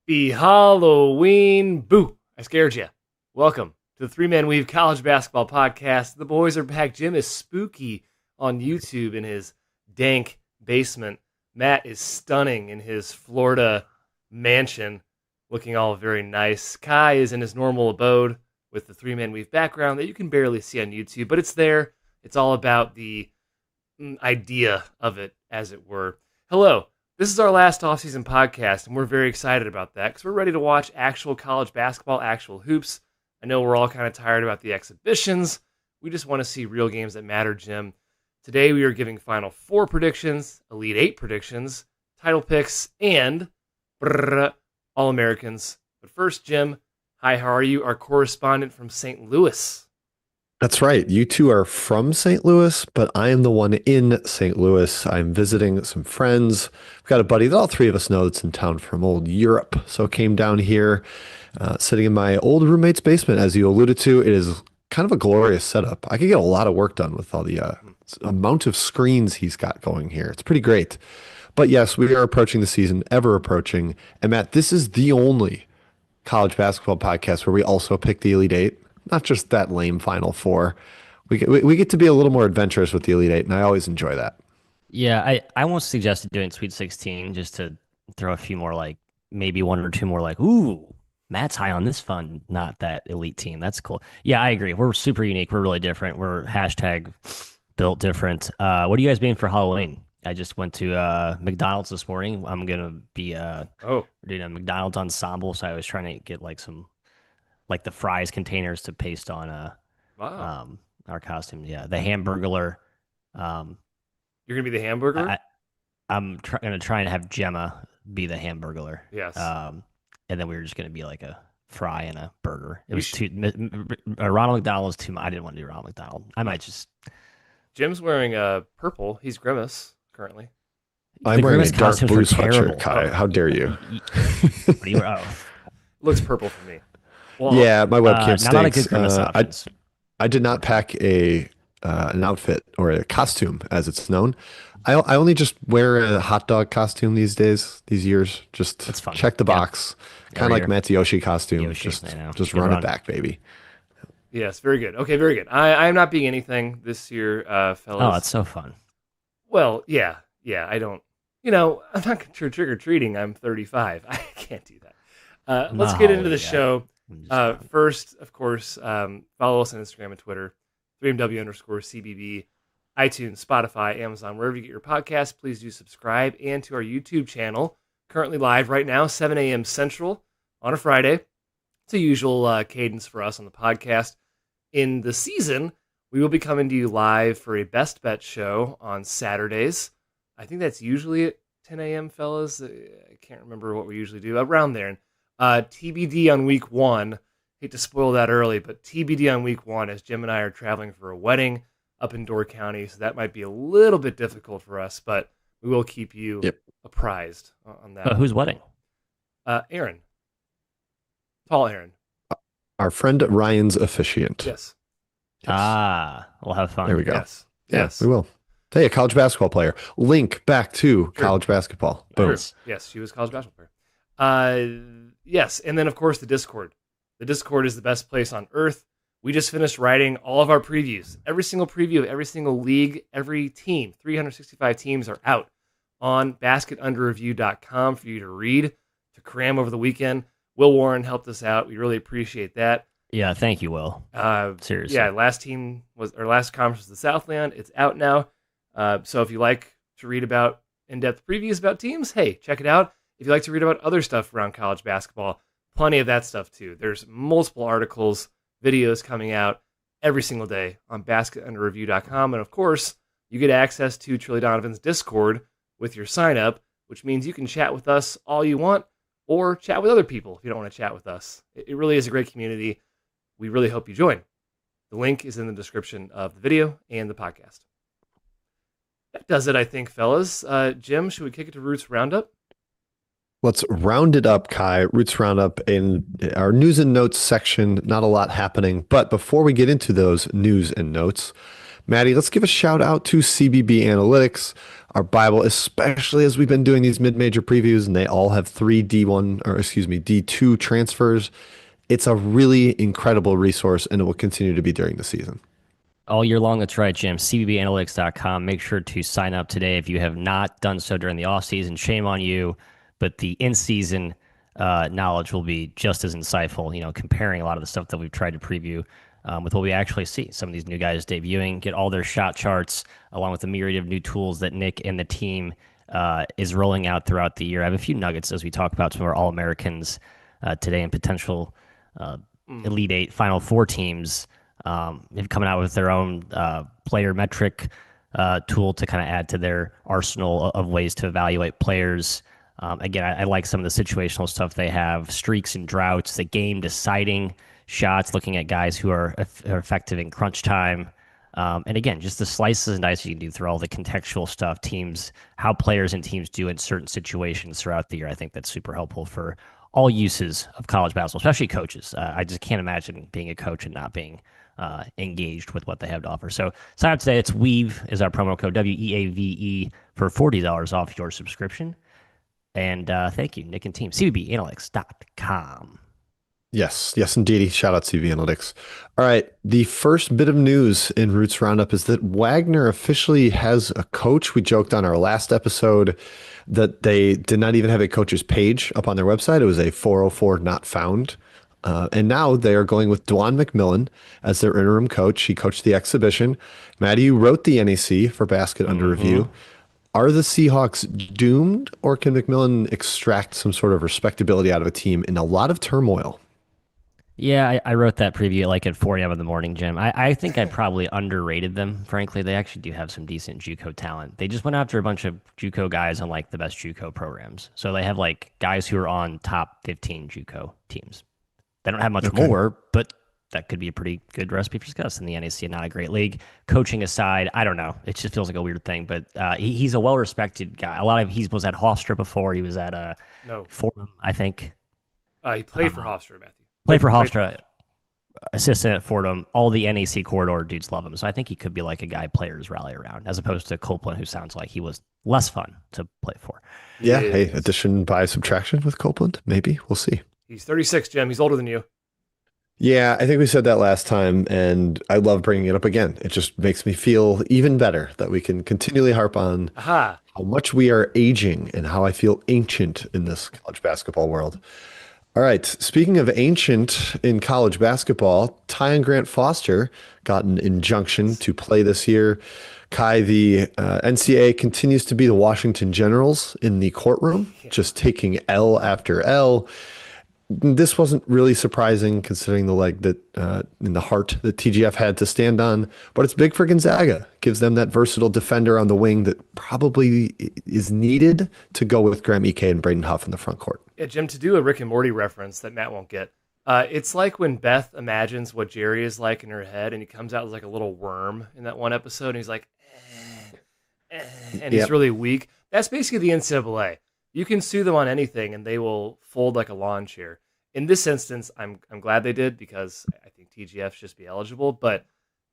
Happy Halloween. Boo. I scared you. Welcome to the Three Man Weave College Basketball Podcast. The boys are back. Jim is spooky on YouTube in his dank basement. Matt is stunning in his Florida mansion, looking all very nice. Kai is in his normal abode with the Three Man Weave background that you can barely see on YouTube, but it's there. It's all about the idea of it, as it were. Hello. This is our last offseason podcast, and we're very excited about that because we're ready to watch actual college basketball, actual hoops. I know we're all kind of tired about the exhibitions. We just want to see real games that matter, Jim. Today we are giving Final Four predictions, Elite Eight predictions, title picks, and All-Americans. But first, Jim, hi, how are you? Our correspondent from St. Louis. That's right. You two are from St. Louis, but I am the one in St. Louis. I'm visiting some friends. We've got a buddy that all three of us know that's in town from old Europe. So came down here, sitting in my old roommate's basement, as you alluded to. It is kind of a glorious setup. I could get a lot of work done with all the amount of screens he's got going here. It's pretty great. But yes, we are approaching the season, ever approaching. And Matt, this is the only college basketball podcast where we also pick the Elite Eight. Not just that lame Final Four. We get to be a little more adventurous with the Elite Eight, and I always enjoy that. Yeah, I won't suggest doing Sweet 16 just to throw a few more, like maybe one or two more, like, ooh, Matt's high on this fun, not that elite team. That's cool. Yeah, I agree. We're super unique. We're really different. We're hashtag built different. What are you guys being for Halloween? I just went to McDonald's this morning. I'm gonna be we're doing a McDonald's ensemble, so I was trying to get like some the fries containers to paste on our costumes. Yeah, the Hamburglar. You're gonna be the Hamburger. I'm gonna try and have Gemma be the Hamburglar. Yes. And then we were just gonna be like a fry and a burger. It was too. Ronald McDonald was too. I didn't want to do Ronald McDonald. I might just. Jim's wearing purple. He's Grimace currently. I'm wearing a dark blue sweatshirt, Kai. How dare you? Looks purple for me. Well, yeah, my webcam stinks. Not a good Grimace options. I did not pack an outfit or a costume, as it's known. I only just wear a hot dog costume these years. Just check the box. Kind of like Matt's Yoshi costume. Just run it back, baby. Yes, very good. Okay, very good. I am not being anything this year, fellas. Oh, it's so fun. Well, yeah. I don't. I'm not trick-or-treating. I'm 35. I can't do that. Let's get into the show. First, of course, follow us on Instagram and Twitter, 3MW_CBB, iTunes, Spotify, Amazon, wherever you get your podcasts. Please do subscribe, and to our YouTube channel, currently live right now, 7 a.m. Central on a Friday. It's a usual cadence for us on the podcast. In the season, we will be coming to you live for a Best Bet show on Saturdays. I think that's usually at 10 a.m., fellas. I can't remember what we usually do. Around there. TBD on week one. Hate to spoil that early, but TBD on week one as Jim and I are traveling for a wedding up in Door County, so that might be a little bit difficult for us, but we will keep you apprised on that. Whose wedding? Aaron. Tall Aaron. Our friend Ryan's officiant. Yes. We'll have fun. There we go. Yes. We will. Hey, a college basketball player. Link back to college basketball. Boom. Yes, she was a college basketball player. Yes, and then, of course, the Discord. The Discord is the best place on earth. We just finished writing all of our previews. Every single preview of every single league, every team, 365 teams are out on basketunderreview.com for you to read, to cram over the weekend. Will Warren helped us out. We really appreciate that. Yeah, thank you, Will. Seriously. Yeah, last conference was the Southland. It's out now. So if you like to read about in-depth previews about teams, hey, check it out. If you like to read about other stuff around college basketball, plenty of that stuff too. There's multiple articles, videos coming out every single day on basketunderreview.com. And of course, you get access to Trilly Donovan's Discord with your sign up, which means you can chat with us all you want or chat with other people if you don't want to chat with us. It really is a great community. We really hope you join. The link is in the description of the video and the podcast. That does it, I think, fellas. Jim, should we kick it to Roots Roundup? Let's round it up, Kai. Roots Roundup in our news and notes section. Not a lot happening. But before we get into those news and notes, Maddie, let's give a shout out to CBB Analytics. our Bible, especially as we've been doing these mid-major previews and they all have three D1 or excuse me, D2 transfers. It's a really incredible resource and it will continue to be during the season. All year long, that's right, Jim. CBBanalytics.com. Make sure to sign up today if you have not done so during the offseason. Shame on you, but the in-season knowledge will be just as insightful, comparing a lot of the stuff that we've tried to preview with what we actually see. Some of these new guys debuting, get all their shot charts, along with the myriad of new tools that Nick and the team is rolling out throughout the year. I have a few nuggets as we talk about some of our All-Americans today and potential Elite Eight, Final Four teams. They've coming out with their own player metric tool to kind of add to their arsenal of ways to evaluate players. Again, I like some of the situational stuff they have, streaks and droughts, the game deciding shots, looking at guys who are effective in crunch time. And again, just the slices and dices you can do through all the contextual stuff, teams, how players and teams do in certain situations throughout the year. I think that's super helpful for all uses of college basketball, especially coaches. I just can't imagine being a coach and not being engaged with what they have to offer. So sign up today. It's Weave is our promo code, WEAVE, for $40 off your subscription. And thank you, Nick and team. CBBanalytics.com. Yes, indeedy. Shout out CV Analytics. All right, the first bit of news in Roots Roundup is that Wagner officially has a coach. We joked on our last episode that they did not even have a coach's page up on their website. It was a 404 not found. And now they are going with Dwan McMillan as their interim coach. He coached the exhibition. Maddie, you wrote the NEC for Basket Under Review. Are the Seahawks doomed, or can McMillan extract some sort of respectability out of a team in a lot of turmoil? Yeah, I wrote that preview at 4 a.m. in the morning, Jim. I think I probably underrated them, frankly. They actually do have some decent JUCO talent. They just went after a bunch of JUCO guys on the best JUCO programs. So they have guys who are on top 15 JUCO teams. They don't have much more, but that could be a pretty good recipe for success in the NAC. Not a great league. Coaching aside, I don't know. It just feels like a weird thing, but he's a well-respected guy. He was at Hofstra before. He was at Fordham, I think. He played for Hofstra, Matthew. Played for Hofstra, assistant at Fordham. All the NAC corridor dudes love him. So I think he could be a guy players rally around, as opposed to Copeland, who sounds like he was less fun to play for. Yeah, hey, addition by subtraction with Copeland, maybe. We'll see. He's 36, Jim. He's older than you. Yeah, I think we said that last time, and I love bringing it up again. It just makes me feel even better that we can continually harp on how much we are aging and how I feel ancient in this college basketball world. All right, speaking of ancient in college basketball, Ty and Grant Foster got an injunction to play this year. Kai, the NCAA continues to be the Washington Generals in the courtroom, just taking L after L. This wasn't really surprising considering the leg that in the heart that TGF had to stand on, but it's big for Gonzaga. Gives them that versatile defender on the wing that probably is needed to go with Graham Ike and Braden Huff in the front court. Yeah, Jim, to do a Rick and Morty reference that Matt won't get, it's like when Beth imagines what Jerry is like in her head, and he comes out as a little worm in that one episode, and he's like, and he's really weak. That's basically the NCAA. You can sue them on anything, and they will fold like a lawn chair. In this instance, I'm glad they did, because I think TGF should just be eligible. But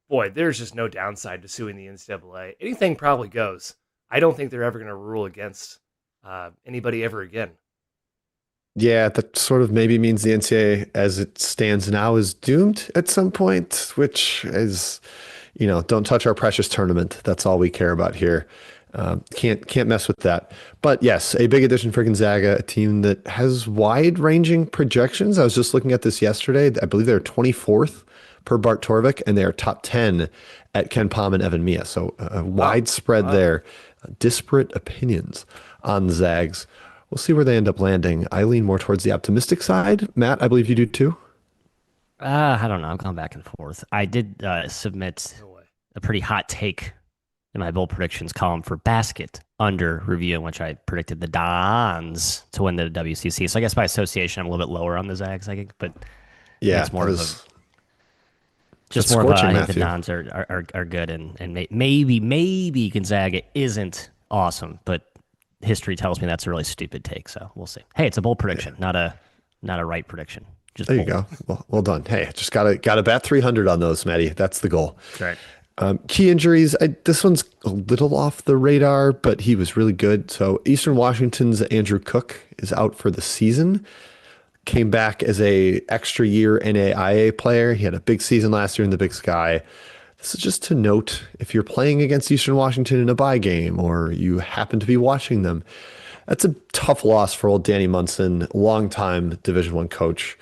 boy, there's just no downside to suing the NCAA. Anything probably goes. I don't think they're ever going to rule against anybody ever again. Yeah, that sort of maybe means the NCAA, as it stands now, is doomed at some point, which is, don't touch our precious tournament. That's all we care about here. Can't mess with that. But yes, a big addition for Gonzaga, a team that has wide-ranging projections. I was just looking at this yesterday. I believe they're 24th per Bart Torvik, and they are top 10 at Ken Palm and Evan Mia. So a wide spread there. Disparate opinions on Zags. We'll see where they end up landing. I lean more towards the optimistic side. Matt, I believe you do too. I don't know. I'm going back and forth. I did submit a pretty hot take in my bold predictions column for Basket Under Review, in which I predicted the Dons to win the WCC. So I guess by association, I'm a little bit lower on the Zags, I think. But yeah, it's more of a just more about, I think the Dons are good, and maybe Gonzaga isn't awesome, but history tells me that's a really stupid take. So we'll see. Hey, it's a bold prediction, not a right prediction. Just there bold. You go. Well done. Hey, just gotta bat 300 on those, Matty. That's the goal. That's right. Key injuries. This one's a little off the radar, but he was really good. So Eastern Washington's Andrew Cook is out for the season. Came back as a extra year NAIA player. He had a big season last year in the Big Sky. This is just to note if you're playing against Eastern Washington in a bye game or you happen to be watching them, that's a tough loss for old Danny Munson, longtime Division One coach,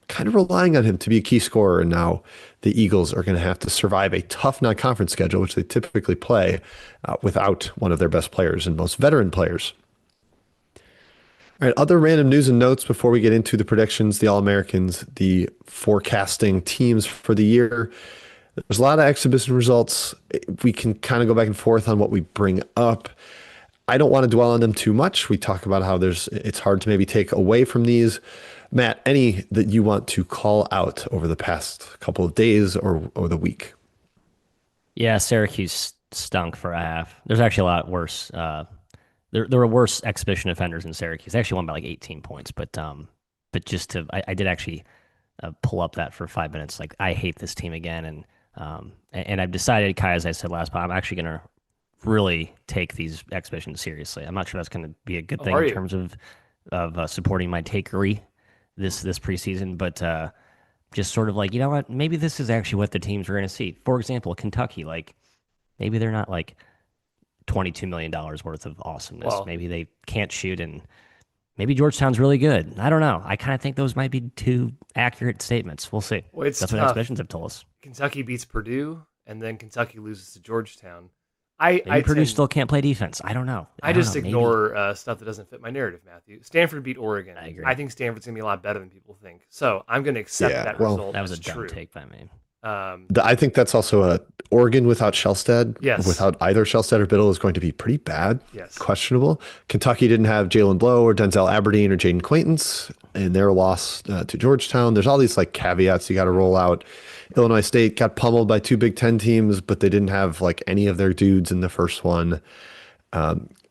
kind of relying on him to be a key scorer. And now the Eagles are going to have to survive a tough non-conference schedule, which they typically play without one of their best players and most veteran players. All right, other random news and notes before we get into the predictions, the All-Americans, the forecasting teams for the year. There's a lot of exhibition results. We can kind of go back and forth on what we bring up. I don't want to dwell on them too much. We talk about how it's hard to maybe take away from these. Matt, any that you want to call out over the past couple of days or the week? Yeah, Syracuse stunk for a half. There's actually a lot worse. There were worse exhibition offenders in Syracuse. They actually won by like 18 points, but I did actually pull up that for 5 minutes. Like, I hate this team again, and I've decided, Kai, as I said last time, I'm actually gonna really take these exhibitions seriously. I'm not sure that's going to be a good thing in terms of supporting my takery this preseason, but just sort of like, you know what, maybe this is actually what the teams we're going to see. For example, Kentucky, like maybe they're not like $22 million worth of awesomeness. Well, maybe they can't shoot, and maybe Georgetown's really good. I don't know. I kind of think those might be two accurate statements. We'll see. Well, that's what exhibitions have told us. Kentucky beats Purdue, and then Kentucky loses to Georgetown. Purdue still can't play defense. I don't know. I just ignore stuff that doesn't fit my narrative, Matthew. Stanford beat Oregon. I agree. I think Stanford's going to be a lot better than people think. So I'm going to accept that result. That was a dumb take by me. I think that's also Oregon without Shellstead. Yes. Without either Shellstead or Biddle is going to be pretty bad. Yes. Questionable. Kentucky didn't have Jalen Blow or Denzel Aberdeen or Jaden Quaintance in their loss to Georgetown. There's all these like caveats you got to roll out. Illinois State got pummeled by two Big Ten teams, but they didn't have like any of their dudes in the first one.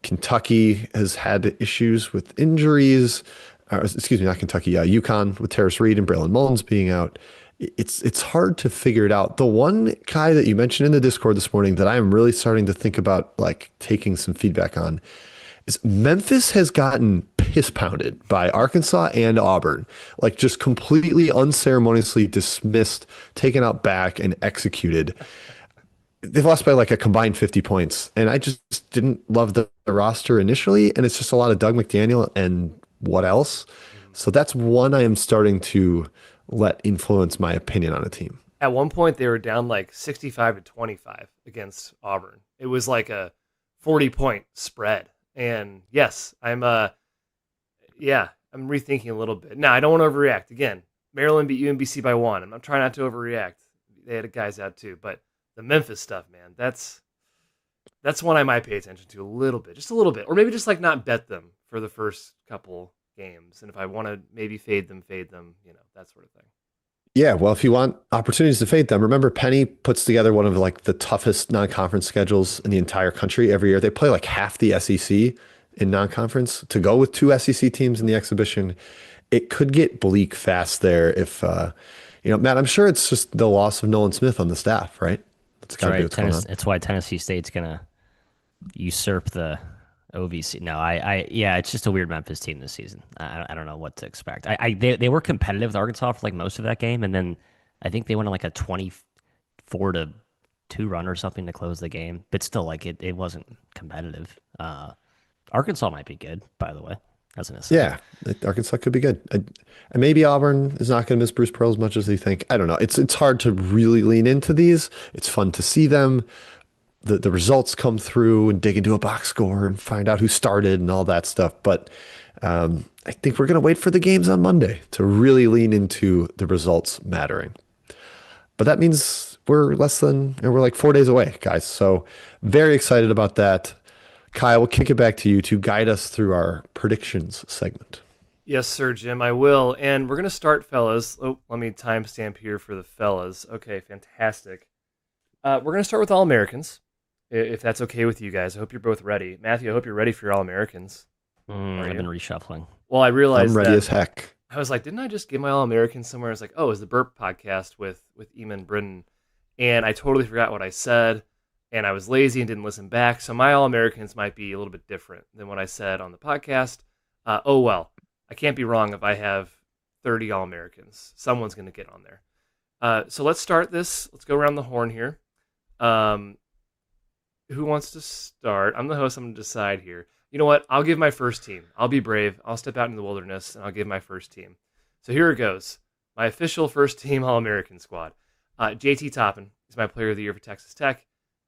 Kentucky has had issues with injuries. Excuse me, not Kentucky. UConn with Terrace Reed and Braylon Mullins being out. It's hard to figure it out. The one guy that you mentioned in the Discord this morning that I'm really starting to think about like taking some feedback on is Memphis has gotten piss pounded by Arkansas and Auburn, like just completely unceremoniously dismissed, taken out back, and executed. They've lost by like a combined 50 points. And I just didn't love the roster initially. And it's just a lot of Doug McDaniel and what else? So that's one I am starting to let influence my opinion on a team. At one point, they were down like 65-25 against Auburn. It was like a 40-point spread. And yes, I'm rethinking a little bit. Now, I don't want to overreact. Again, Maryland beat UMBC by 1. I'm trying not to overreact. They had guys out too, but the Memphis stuff, man, that's one I might pay attention to a little bit, just a little bit, or maybe just like not bet them for the first couple games. And if I want to maybe fade them, that sort of thing. Yeah, well, if you want opportunities to fade them, remember Penny puts together one of like the toughest non-conference schedules in the entire country every year. They play like half the SEC in non-conference to go with two SEC teams in the exhibition. It could get bleak fast there if, Matt, I'm sure it's just the loss of Nolan Smith on the staff, right? That's got to be what's going on. It's why Tennessee State's going to usurp the OVC. No, it's just a weird Memphis team this season. I don't know what to expect. They were competitive with Arkansas for like most of that game, and then I think they went on like a 24-2 run or something to close the game. But still, like it wasn't competitive. Arkansas might be good, by the way. As an aside. Yeah, Arkansas could be good. And maybe Auburn is not going to miss Bruce Pearl as much as they think. I don't know. It's hard to really lean into these. It's fun to see them. The results come through and dig into a box score and find out who started and all that stuff. But I think we're going to wait for the games on Monday to really lean into the results mattering. But that means we're like 4 days away, guys. So very excited about that. Kyle, we'll kick it back to you to guide us through our predictions segment. Yes, sir, Jim, I will. And we're going to start, fellas. Oh, let me timestamp here for the fellas. Okay, fantastic. We're going to start with All-Americans, if that's okay with you guys. I hope you're both ready. Matthew, I hope you're ready for your All-Americans. I've been reshuffling. Well, I realized I'm ready as heck. I was like, didn't I just get my All-Americans somewhere? I was like, oh, it's the Burp podcast with Eamon Britton. and I totally forgot what I said, and I was lazy and didn't listen back. So my All-Americans might be a little bit different than what I said on the podcast. Oh well, I can't be wrong if I have 30 All-Americans. Someone's going to get on there. So let's start this. Let's go around the horn here. Who wants to start? I'm the host. I'm going to decide here. You know what? I'll give my first team. I'll be brave. I'll step out into the wilderness, and I'll give my first team. So here it goes. My official first team All-American squad. JT Toppin is my player of the year for Texas Tech.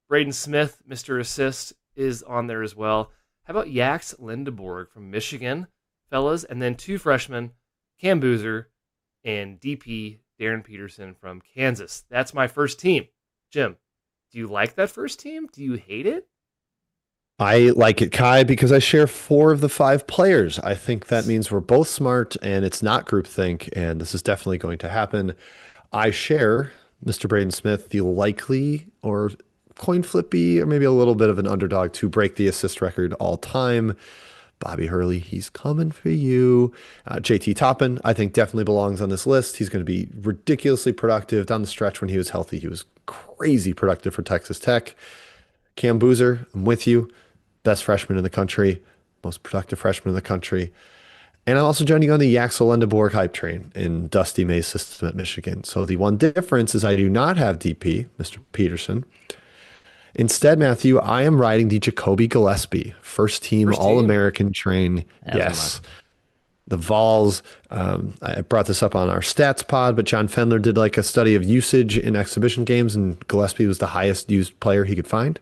Braden Smith, Mr. Assist, is on there as well. How about Yax Lindeborg from Michigan, fellas? And then 2 freshmen, Cam Boozer and DP Darren Peterson from Kansas. That's my first team. Jim, do you like that first team? Do you hate it? I like it, Kai, because I share 4 of the 5 players. I think that means we're both smart and it's not groupthink, and this is definitely going to happen. I share Mr. Braden Smith, the likely or coin flippy or maybe a little bit of an underdog to break the assist record all time. Bobby Hurley, he's coming for you. JT Toppin, I think definitely belongs on this list. He's going to be ridiculously productive down the stretch. When he was healthy, he was crazy productive for Texas Tech. Cam Boozer, I'm with you. Best freshman in the country, most productive freshman in the country. And I'm also joining you on the Yaxel Lindeborg hype train in Dusty May's system at Michigan. So the one difference is I do not have DP, Mr. Peterson. Instead, Matthew, I am riding the Jacoby Gillespie, first team All-American train. Yes. The Vols, I brought this up on our stats pod, but John Fendler did like a study of usage in exhibition games, and Gillespie was the highest used player he could find.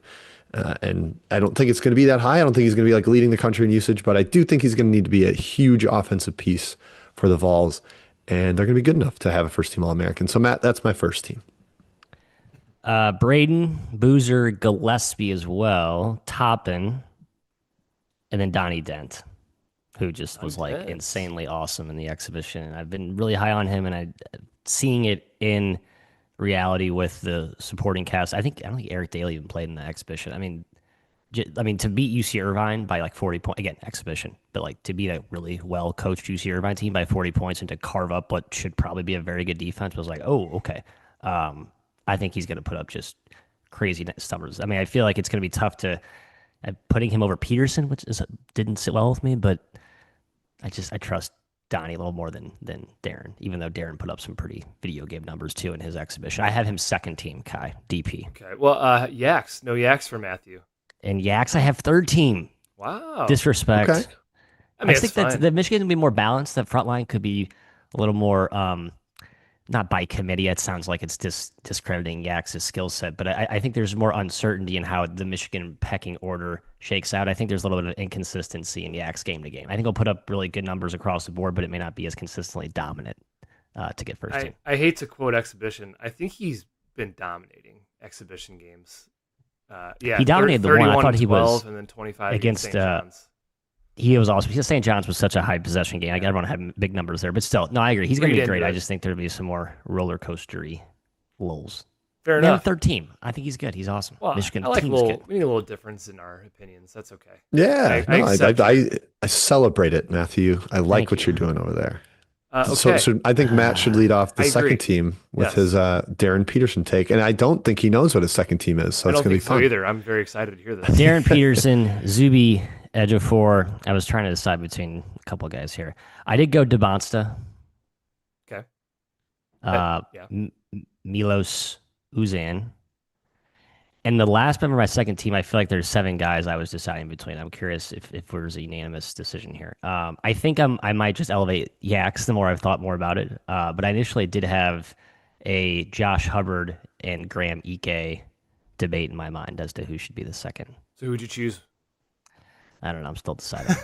And I don't think it's going to be that high. I don't think he's going to be like leading the country in usage, but I do think he's going to need to be a huge offensive piece for the Vols, and they're going to be good enough to have a first team All-American. So Matt, that's my first team. Braden, Boozer, Gillespie as well, Toppin, and then Donnie Dent, who just was like insanely awesome in the exhibition. I've been really high on him, and seeing it in reality with the supporting cast. I don't think Eric Daly even played in the exhibition. I mean, to beat UC Irvine by like 40 points, again, exhibition, but like to beat a really well coached UC Irvine team by 40 points and to carve up what should probably be a very good defense was like, oh, okay. I think he's going to put up just crazy numbers. I mean, I feel like it's going to be tough to putting him over Peterson, which didn't sit well with me, but I trust Donnie a little more than Darren, even though Darren put up some pretty video game numbers too in his exhibition. I have him second team, Kai, DP. Okay, well, Yax. No Yax for Matthew. And Yax, I have third team. Wow. Disrespect. Okay. I think that the Michigan will be more balanced. The front line could be a little more, not by committee. It sounds like it's discrediting Yax's skill set, but I think there's more uncertainty in how the Michigan pecking order shakes out. I think there's a little bit of inconsistency in Yax game to game. I think he'll put up really good numbers across the board, but it may not be as consistently dominant to get first team. I hate to quote exhibition. I think he's been dominating exhibition games. He dominated the one. I thought he was and then 25 against St. John's. He was awesome. Because St. John's was such a high possession game. Everyone had big numbers there, but still, no, I agree. He's going to be great. I just think there'll be some more roller coastery lulls. Fair enough. Third team. I think he's good. He's awesome. Well, Michigan I like team's good. We need a little difference in our opinions. That's okay. Yeah, I celebrate it, Matthew. I like what you're doing over there. Okay. So I think Matt should lead off the second team with his Darren Peterson take, and I don't think he knows what his second team is, so it's going to be fun. Either. I'm very excited to hear this. Darren Peterson, Zuby, Ejiofor. I was trying to decide between a couple of guys here. I did go Debonsta. Okay. Milos Uzan. And the last member of my second team, I feel like there's 7 guys I was deciding between. I'm curious if there's a unanimous decision here. I think I might just elevate Yax the more I've thought more about it. But I initially did have a Josh Hubbard and Graham Ike debate in my mind as to who should be the second. So who'd you choose? I don't know. I'm still deciding.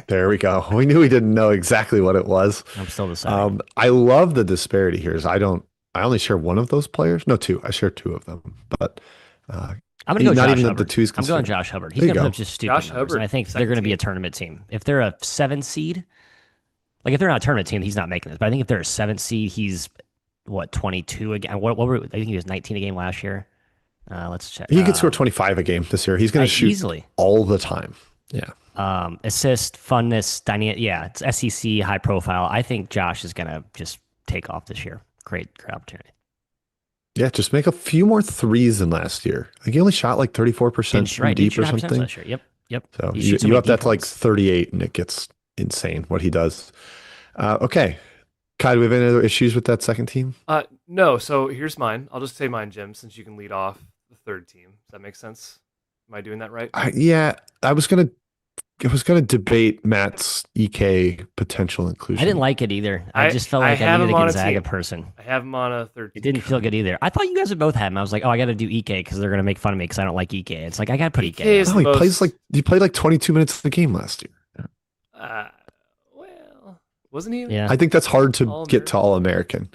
There we go. We knew we didn't know exactly what it was. I'm still deciding. I love the disparity here. I only share one of those players. No, 2. I share 2 of them, but I'm going to go not Josh even Hubbard. the 2's I'm going Josh Hubbard. He's going to put up just stupid numbers. And I think they're going to be a tournament team. If they're a 7 seed, like if they're not a tournament team, he's not making this. But I think if they're a 7 seed, he's 22 again. I think he was 19 a game last year. Let's check. He could score 25 a game this year. He's going to shoot easily all the time. Yeah. Assist, funness, dynamic. Yeah, it's SEC, high profile. I think Josh is going to just take off this year. Great opportunity. Yeah, just make a few more threes than last year. Like he only shot like 34% from Didn't deep shoot or 100% something. last year. Yep. So He you, shoots so you many up deep that to like ones. 38 and it gets insane what he does. Okay. Kai, do we have any other issues with that second team? No. So here's mine. I'll just say mine, Jim, since you can lead off the third team. Does that make sense? Am I doing that right? Yeah, I was gonna debate Matt's EK potential I didn't inclusion. like it either. I I just felt I like I have needed him a on a Gonzaga team. person. I have him on a third It team. didn't feel good either. I thought you guys would both have him. I was like, oh, I got to do EK because they're gonna make fun of me because I don't like EK. It's like I got to put EK EK on is No, the there. most. he played like 22 minutes of the game last year. Uh, well, wasn't he Yeah. I think that's hard to All get to American? All American.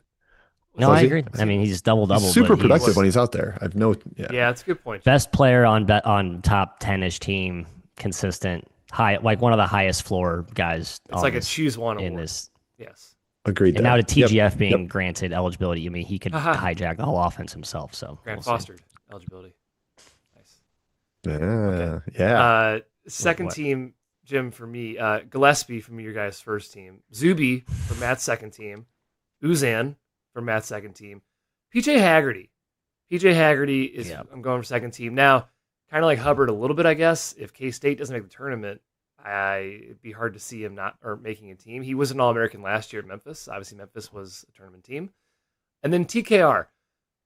No, Was Was I he? he? agree. Was I he? mean, he's double He's double, but super productive he's when he's out there. I've no, yeah. Yeah, that's a good point, Jim. best player on top 10ish team, consistent, high, like one of the highest floor guys It's like a choose one in award. this. Yes. Agreed And there. now to TGF Yep. being granted eligibility, I mean, he could Haha. hijack the whole offense himself. So Grant we'll see. Fostered eligibility. Nice. Okay. Yeah. Second What? team, Jim, for me. Gillespie from your guys' first team. Zuby for Matt's second team. Uzan for Matt's second team. PJ Haggerty. PJ Haggerty is, Yep. I'm going for second team. Now, kind of like Hubbard a little bit, I guess. If K-State doesn't make the tournament, it'd be hard to see him not or making a team. He was an All-American last year at Memphis. Obviously, Memphis was a tournament team. And then TKR.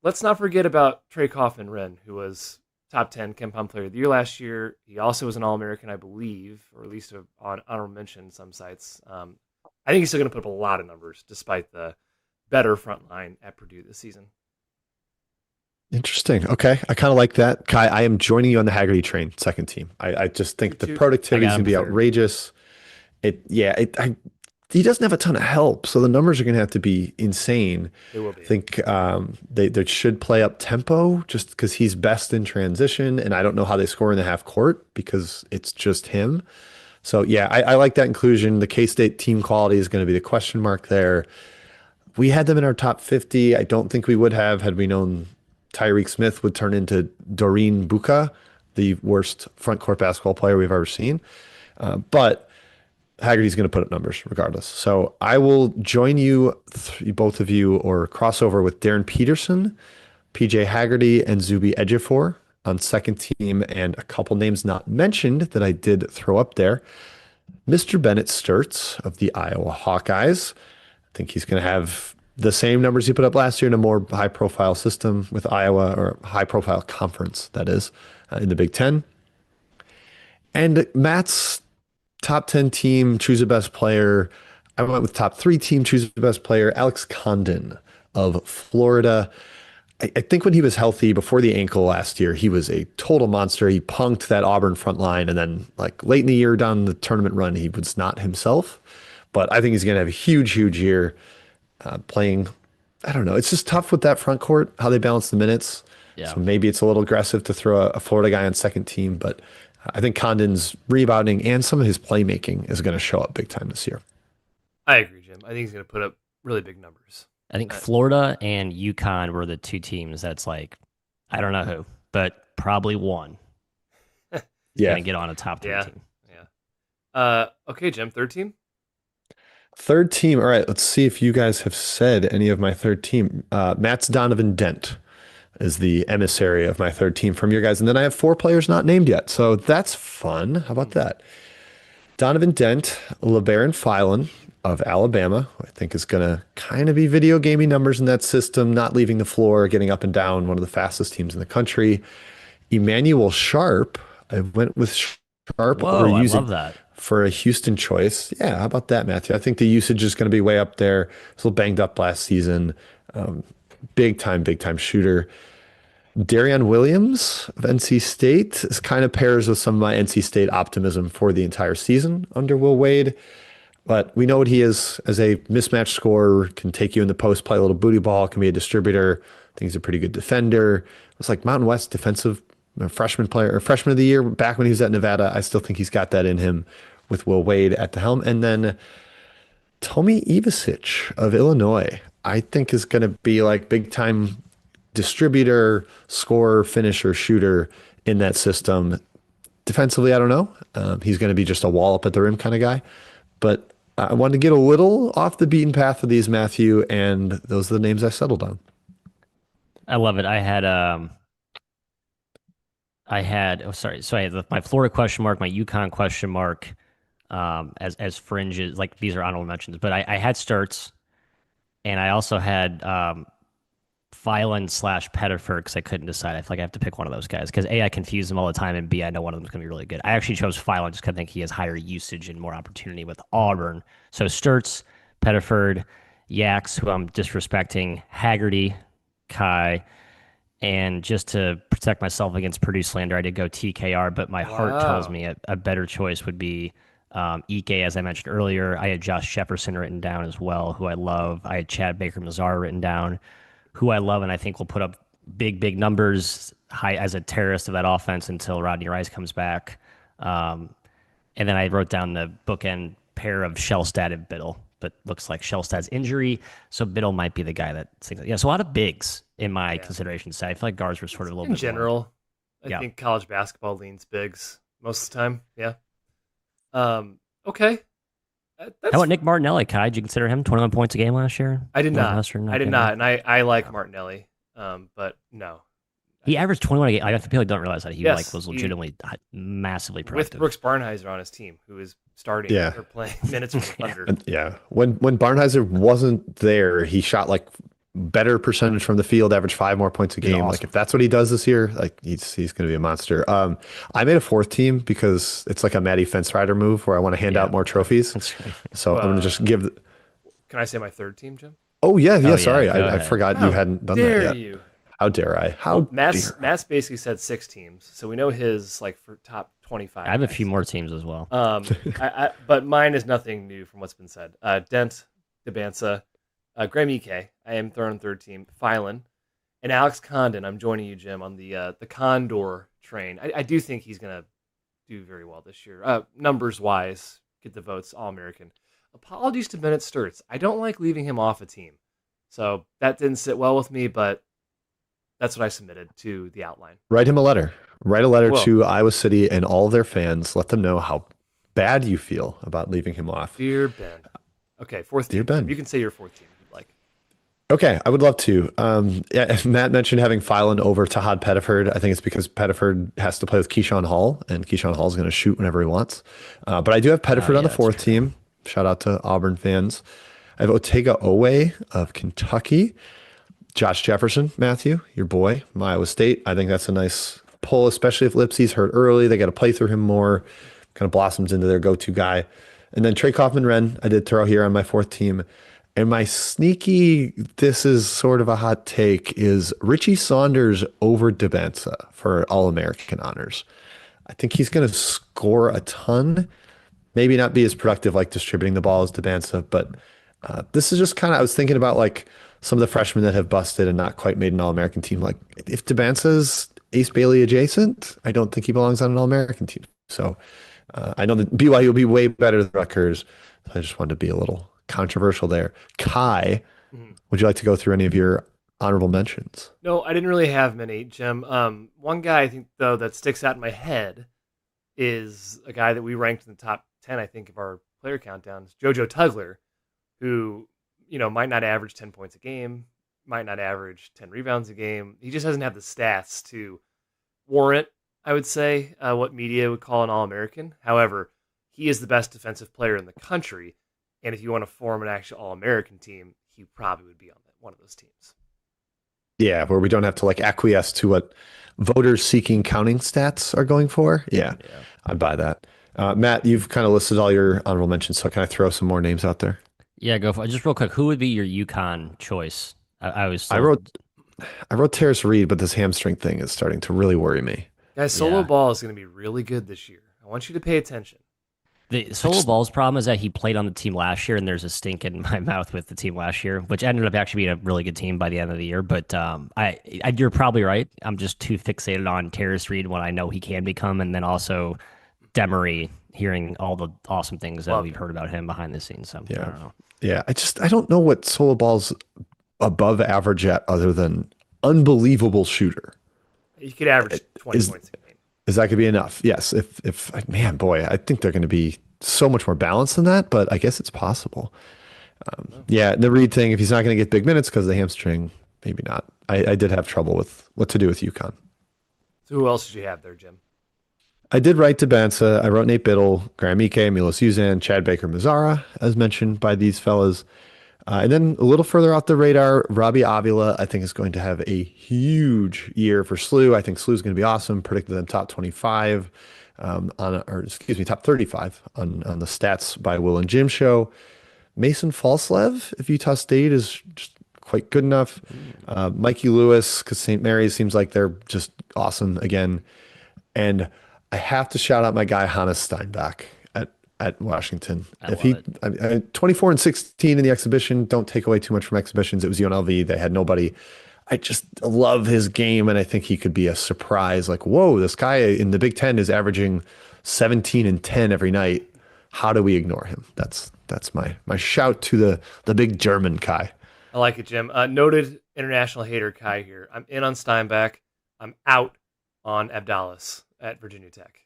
Let's not forget about Trey Kaufman-Renn, who was top 10 KenPom Player of the Year last year. He also was an All-American, I believe, or at least on honorable mention in some sites. I think he's still going to put up a lot of numbers, despite the better front line at Purdue this season. Interesting. Okay. I kind of like that. Kai, I am joining you on the Haggerty train, second team. I just think the productivity is going to be outrageous. He doesn't have a ton of help, so the numbers are going to have to be insane. They will be. I think they should play up tempo just because he's best in transition, and I don't know how they score in the half court because it's just him. So yeah, I like that inclusion. The K-State team quality is going to be the question mark there. We had them in our top 50. I don't think we would have had we known Tyreek Smith would turn into Doreen Buka, the worst front court basketball player we've ever seen. But Haggerty's going to put up numbers regardless. So I will join you, both of you, or crossover with Darren Peterson, PJ Haggerty, and Zuby Ejiofor on second team, and a couple names not mentioned that I did throw up there. Mr. Bennett Sturts of the Iowa Hawkeyes. I think he's going to have the same numbers he put up last year in a more high-profile system with Iowa, or high-profile conference, that is, in the Big Ten. And Matt's top 10 team, choose a best player. I went with top 3 team, choose the best player. Alex Condon of Florida. I think when he was healthy before the ankle last year, he was a total monster. He punked that Auburn front line, and then like late in the year down the tournament run, he was not himself. But I think he's going to have a huge, huge year playing. I don't know. It's just tough with that front court, how they balance the minutes. Yeah. So maybe it's a little aggressive to throw a Florida guy on second team, but I think Condon's rebounding and some of his playmaking is going to show up big time this year. I agree, Jim. I think he's going to put up really big numbers. I think Florida and UConn were the two teams that's like, I don't know who, but probably one. Yeah. Going to get on a top 10 team. Yeah. Okay, Jim, third team? Third team. All right, let's see if you guys have said any of my third team. Matt's Donovan Dent is the emissary of my third team from your guys. And then I have 4 players not named yet. So that's fun. How about that? Donovan Dent, LeBaron Phylan of Alabama, I think is going to kind of be video gaming numbers in that system, not leaving the floor, getting up and down, one of the fastest teams in the country. Emmanuel Sharp, I went with Sharp. Whoa, I love that. For a Houston choice. Yeah, how about that, Matthew? I think the usage is going to be way up there. He was a little banged up last season. Big time shooter. Darian Williams of NC State is kind of pairs with some of my NC State optimism for the entire season under Will Wade. But we know what he is as a mismatch scorer, can take you in the post, play a little booty ball, can be a distributor. I think he's a pretty good defender. It's like Mountain West defensive freshman player or freshman of the year back when he was at Nevada. I still think he's got that in him with Will Wade at the helm. And then Tomi Ivasic of Illinois, I think is going to be like big time distributor, scorer, finisher, shooter in that system. Defensively, I don't know. He's going to be just a wall up at the rim kind of guy. But I wanted to get a little off the beaten path of these, Matthew, and those are the names I settled on. I love it. Oh sorry, so I had my Florida question mark, my Yukon question mark, as fringes. Like these are honorable mentions, but I had Sturts, and I also had Fyland slash Pettiford because I couldn't decide. I feel like I have to pick one of those guys because A, I confuse them all the time, and B, I know one of them is going to be really good. I actually chose Fyland just because I think he has higher usage and more opportunity with Auburn. So Sturts, Pettiford, Yax, who I'm disrespecting, Haggerty, Kai, and just to protect myself against Purdue slander, I did go TKR, but my heart tells Wow. me a better choice would be Ike, as I mentioned earlier. I had Josh Jefferson written down as well, who I love. I had Chad Baker Mazar written down, who I love, and I think will put up big, big numbers high as a terrorist of that offense until Rodney Rice comes back. Um, and then I wrote down the bookend pair of Shellstad and Biddle, but looks like Shellstad's injury, so Biddle might be the guy that sings. Yeah, so a lot of bigs in my Yeah. consideration set. I feel like guards were sort It's, of a little in bit more. general, I Yeah. think college basketball leans bigs most of the time. Yeah. Okay. How That's about Nick Martinelli, Kai? Did you consider him 21 points a game last year? I did not. Northwestern, I not did getting not, there. and I like Yeah. Martinelli. But no, I He think averaged 21 a game. I feel like don't realize that he like yes, was he legitimately massively with productive. Brooks Barnhizer on his team, who is starting Yeah. or playing minutes for the Yeah. Thunder. And yeah. When Barnhizer wasn't there, he shot like better percentage from the field, averaged 5 more points a He was game. Like awesome. if that's what he does this year, like he's going to be a monster. I made a fourth team because it's like a Matty Fence Rider move where I want to hand Yeah. out more trophies. That's right. So I'm going to just Uh, give. can I say my third team, Jim? Oh yeah, Oh yeah. yeah, Sorry, go I ahead. forgot you How hadn't done that dare yet. you? How dare I? Well, How Matt's dare I? Matt's basically said 6 teams, so we know his like for top I 25 have a few guys. more teams as well. But mine is nothing new from what's been said. Dent, Debansa, Graham Ike. I am throwing third team. Phylan and Alex Condon. I'm joining you, Jim, on the Condor train. I do think he's gonna do very well this year. Numbers wise, get the votes, All American. Apologies to Bennett Sturts. I don't like leaving him off a team, so that didn't sit well with me. But that's what I submitted to the outline. Write him a letter. Write a I letter will. to Iowa City and all their fans. Let them know how bad you feel about leaving him off. Dear Ben. Okay, fourth Dear team, Jim. Ben. You can say your fourth team if you'd like. Okay, I would love to. Yeah, Matt mentioned having Phylan over Tahad Pettiford. I think it's because Pettiford has to play with Keyshawn Hall, and Keyshawn Hall is going to shoot whenever he wants. But I do have Oh Pettiford on yeah, the that's fourth true. team. Shout out to Auburn fans. I have Otega Owe of Kentucky. Josh Jefferson, Matthew, your boy, from Iowa State. I think that's a nice pull, especially if Lipsy's hurt early. They got to play through him more. Kind of blossoms into their go-to guy. And then Trey Kaufman-Renn, I did throw here on my fourth team. And my sneaky, this is sort of a hot take, is Richie Saunders over Debansa for All-American honors. I think he's going to score a ton. Maybe not be as productive like distributing the ball as Debansa, but this is just kind of, I was thinking about like some of the freshmen that have busted and not quite made an All-American team. Like if Debansa's Ace Bailey adjacent, I don't think he belongs on an All-American team. So I know that BYU will be way better than Rutgers. So I just wanted to be a little controversial there. Kai, Mhm. would you like to go through any of your honorable mentions? No, I didn't really have many, Jim. One guy I think though that sticks out in my head is a guy that we ranked in the top 10, I think, of our player countdowns, JoJo Tugler, who might not average 10 points a game, might not average 10 rebounds a game. He just doesn't have the stats to warrant, I would say, what media would call an All-American. However, he is the best defensive player in the country, and if you want to form an actual All-American team, he probably would be on one of those teams. Yeah, where we don't have to like acquiesce to what voters seeking counting stats are going for. Yeah, Yeah. I'd buy that. Matt, you've kind of listed all your honorable mentions, so can I throw some more names out there? Yeah, go for it. Just real quick, who would be your Yukon choice? I was I still, wrote I wrote Terrace Reed, but this hamstring thing is starting to really worry me. Guys, solo yeah. ball is going to be really good this year. I want you to pay attention. The I solo just ball's problem is that he played on the team last year, and there's a stink in my mouth with the team last year, which ended up actually being a really good team by the end of the year. But you're probably right. I'm just too fixated on Terrace Reed when I know he can become, and then also Demery, hearing all the awesome things that Love we've him. heard about him behind the scenes. So I yeah. don't know. Yeah, I don't know what solo ball's above average at other than unbelievable shooter. He could average 20 Is points a game. is that gonna be enough? Yes. If man, boy, I think they're gonna be so much more balanced than that, but I guess it's possible. No. Yeah, the Reed thing, if he's not gonna get big minutes because of the hamstring, maybe not. I did have trouble with what to do with UConn. So who else did you have there, Jim? I did write to Bansa. I wrote Nate Biddle, Graham Ike, Milos Uzan, Chad Baker Mazzara, as mentioned by these fellas. And then a little further off the radar, Robbie Avila, I think, is going to have a huge year for SLU. I think SLU is going to be awesome. Predicted them top 25 top 35 on the stats by Will and Jim show. Mason Falslev, if Utah State is just quite good enough. Mikey Lewis, because St. Mary's seems like they're just awesome again. And I have to shout out my guy Hannes Steinbach at Washington. If he 24 and 16 in the exhibition, don't take away too much from exhibitions. It was UNLV. They had nobody. I just love his game, and I think he could be a surprise. Like, whoa, this guy in the Big Ten is averaging 17 and 10 every night. How do we ignore him? That's my shout to the big German Kai. I like it, Jim. Noted international hater Kai here. I'm in on Steinbach. I'm out on Abdallas at Virginia Tech.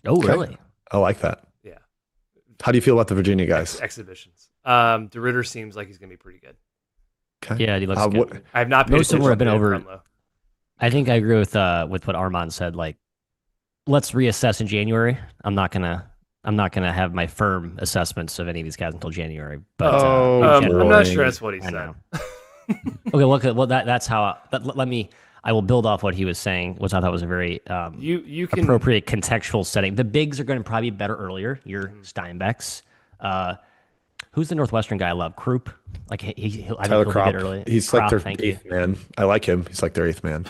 Oh, okay. Really? I like that. Yeah. How do you feel about the Virginia guys? Exhibitions. DeRitter seems like he's going to be pretty good. Okay. Yeah, he looks good. I have not paid Most of them have been over. From, I think I agree with what Armand said. Like, let's reassess in January. I'm not gonna have my firm assessments of any of these guys until January. But I'm not sure that's what he said. Okay, well that's how. I will build off what he was saying, which I thought was a very appropriate contextual setting. The bigs are going to probably be better earlier. Your Steinbecks. Who's the Northwestern guy I love? Krupp? Like Tyler Kropp. Early. He's Kropp, like their eighth man. I like him. He's like their eighth man.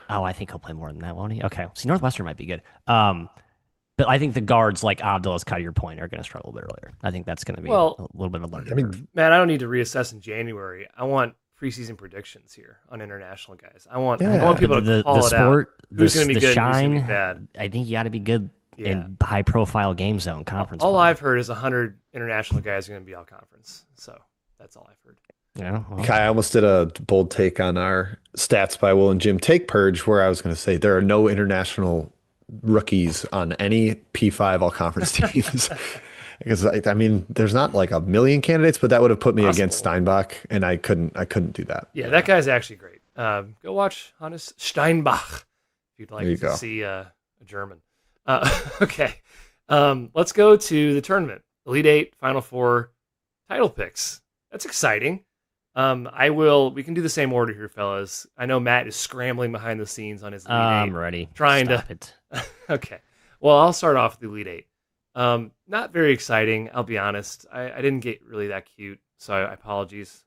Oh, I think he'll play more than that, won't he? Okay. See, Northwestern might be good. But I think the guards like Abdullah, to your point, are going to struggle a bit earlier. I think that's going to be a little bit of a learning curve. Man, I don't need to reassess in January. I want preseason predictions here on international guys. I want people to call it out. Who's going to be good? Who's going to be bad? I think you got to be good in high-profile game zone conference. All I've heard is 100 international guys are going to be all conference. So that's all I've heard. Yeah. Well. Kai, I almost did a bold take on our stats by Will and Jim take purge, where I was going to say there are no international rookies on any P5 all conference teams. Because I mean, there's not like a million candidates, but that would have put me against Steinbach, and I couldn't do that. Yeah, that guy's actually great. Go watch Hannes Steinbach if you'd like to see a German. Okay, let's go to the tournament. Elite Eight, Final Four, title picks. That's exciting. We can do the same order here, fellas. I know Matt is scrambling behind the scenes on his Elite Eight. I'm ready. Stop it. Okay. Well, I'll start off with the Elite Eight. Not very exciting, I'll be honest. I didn't get really that cute, so I apologies.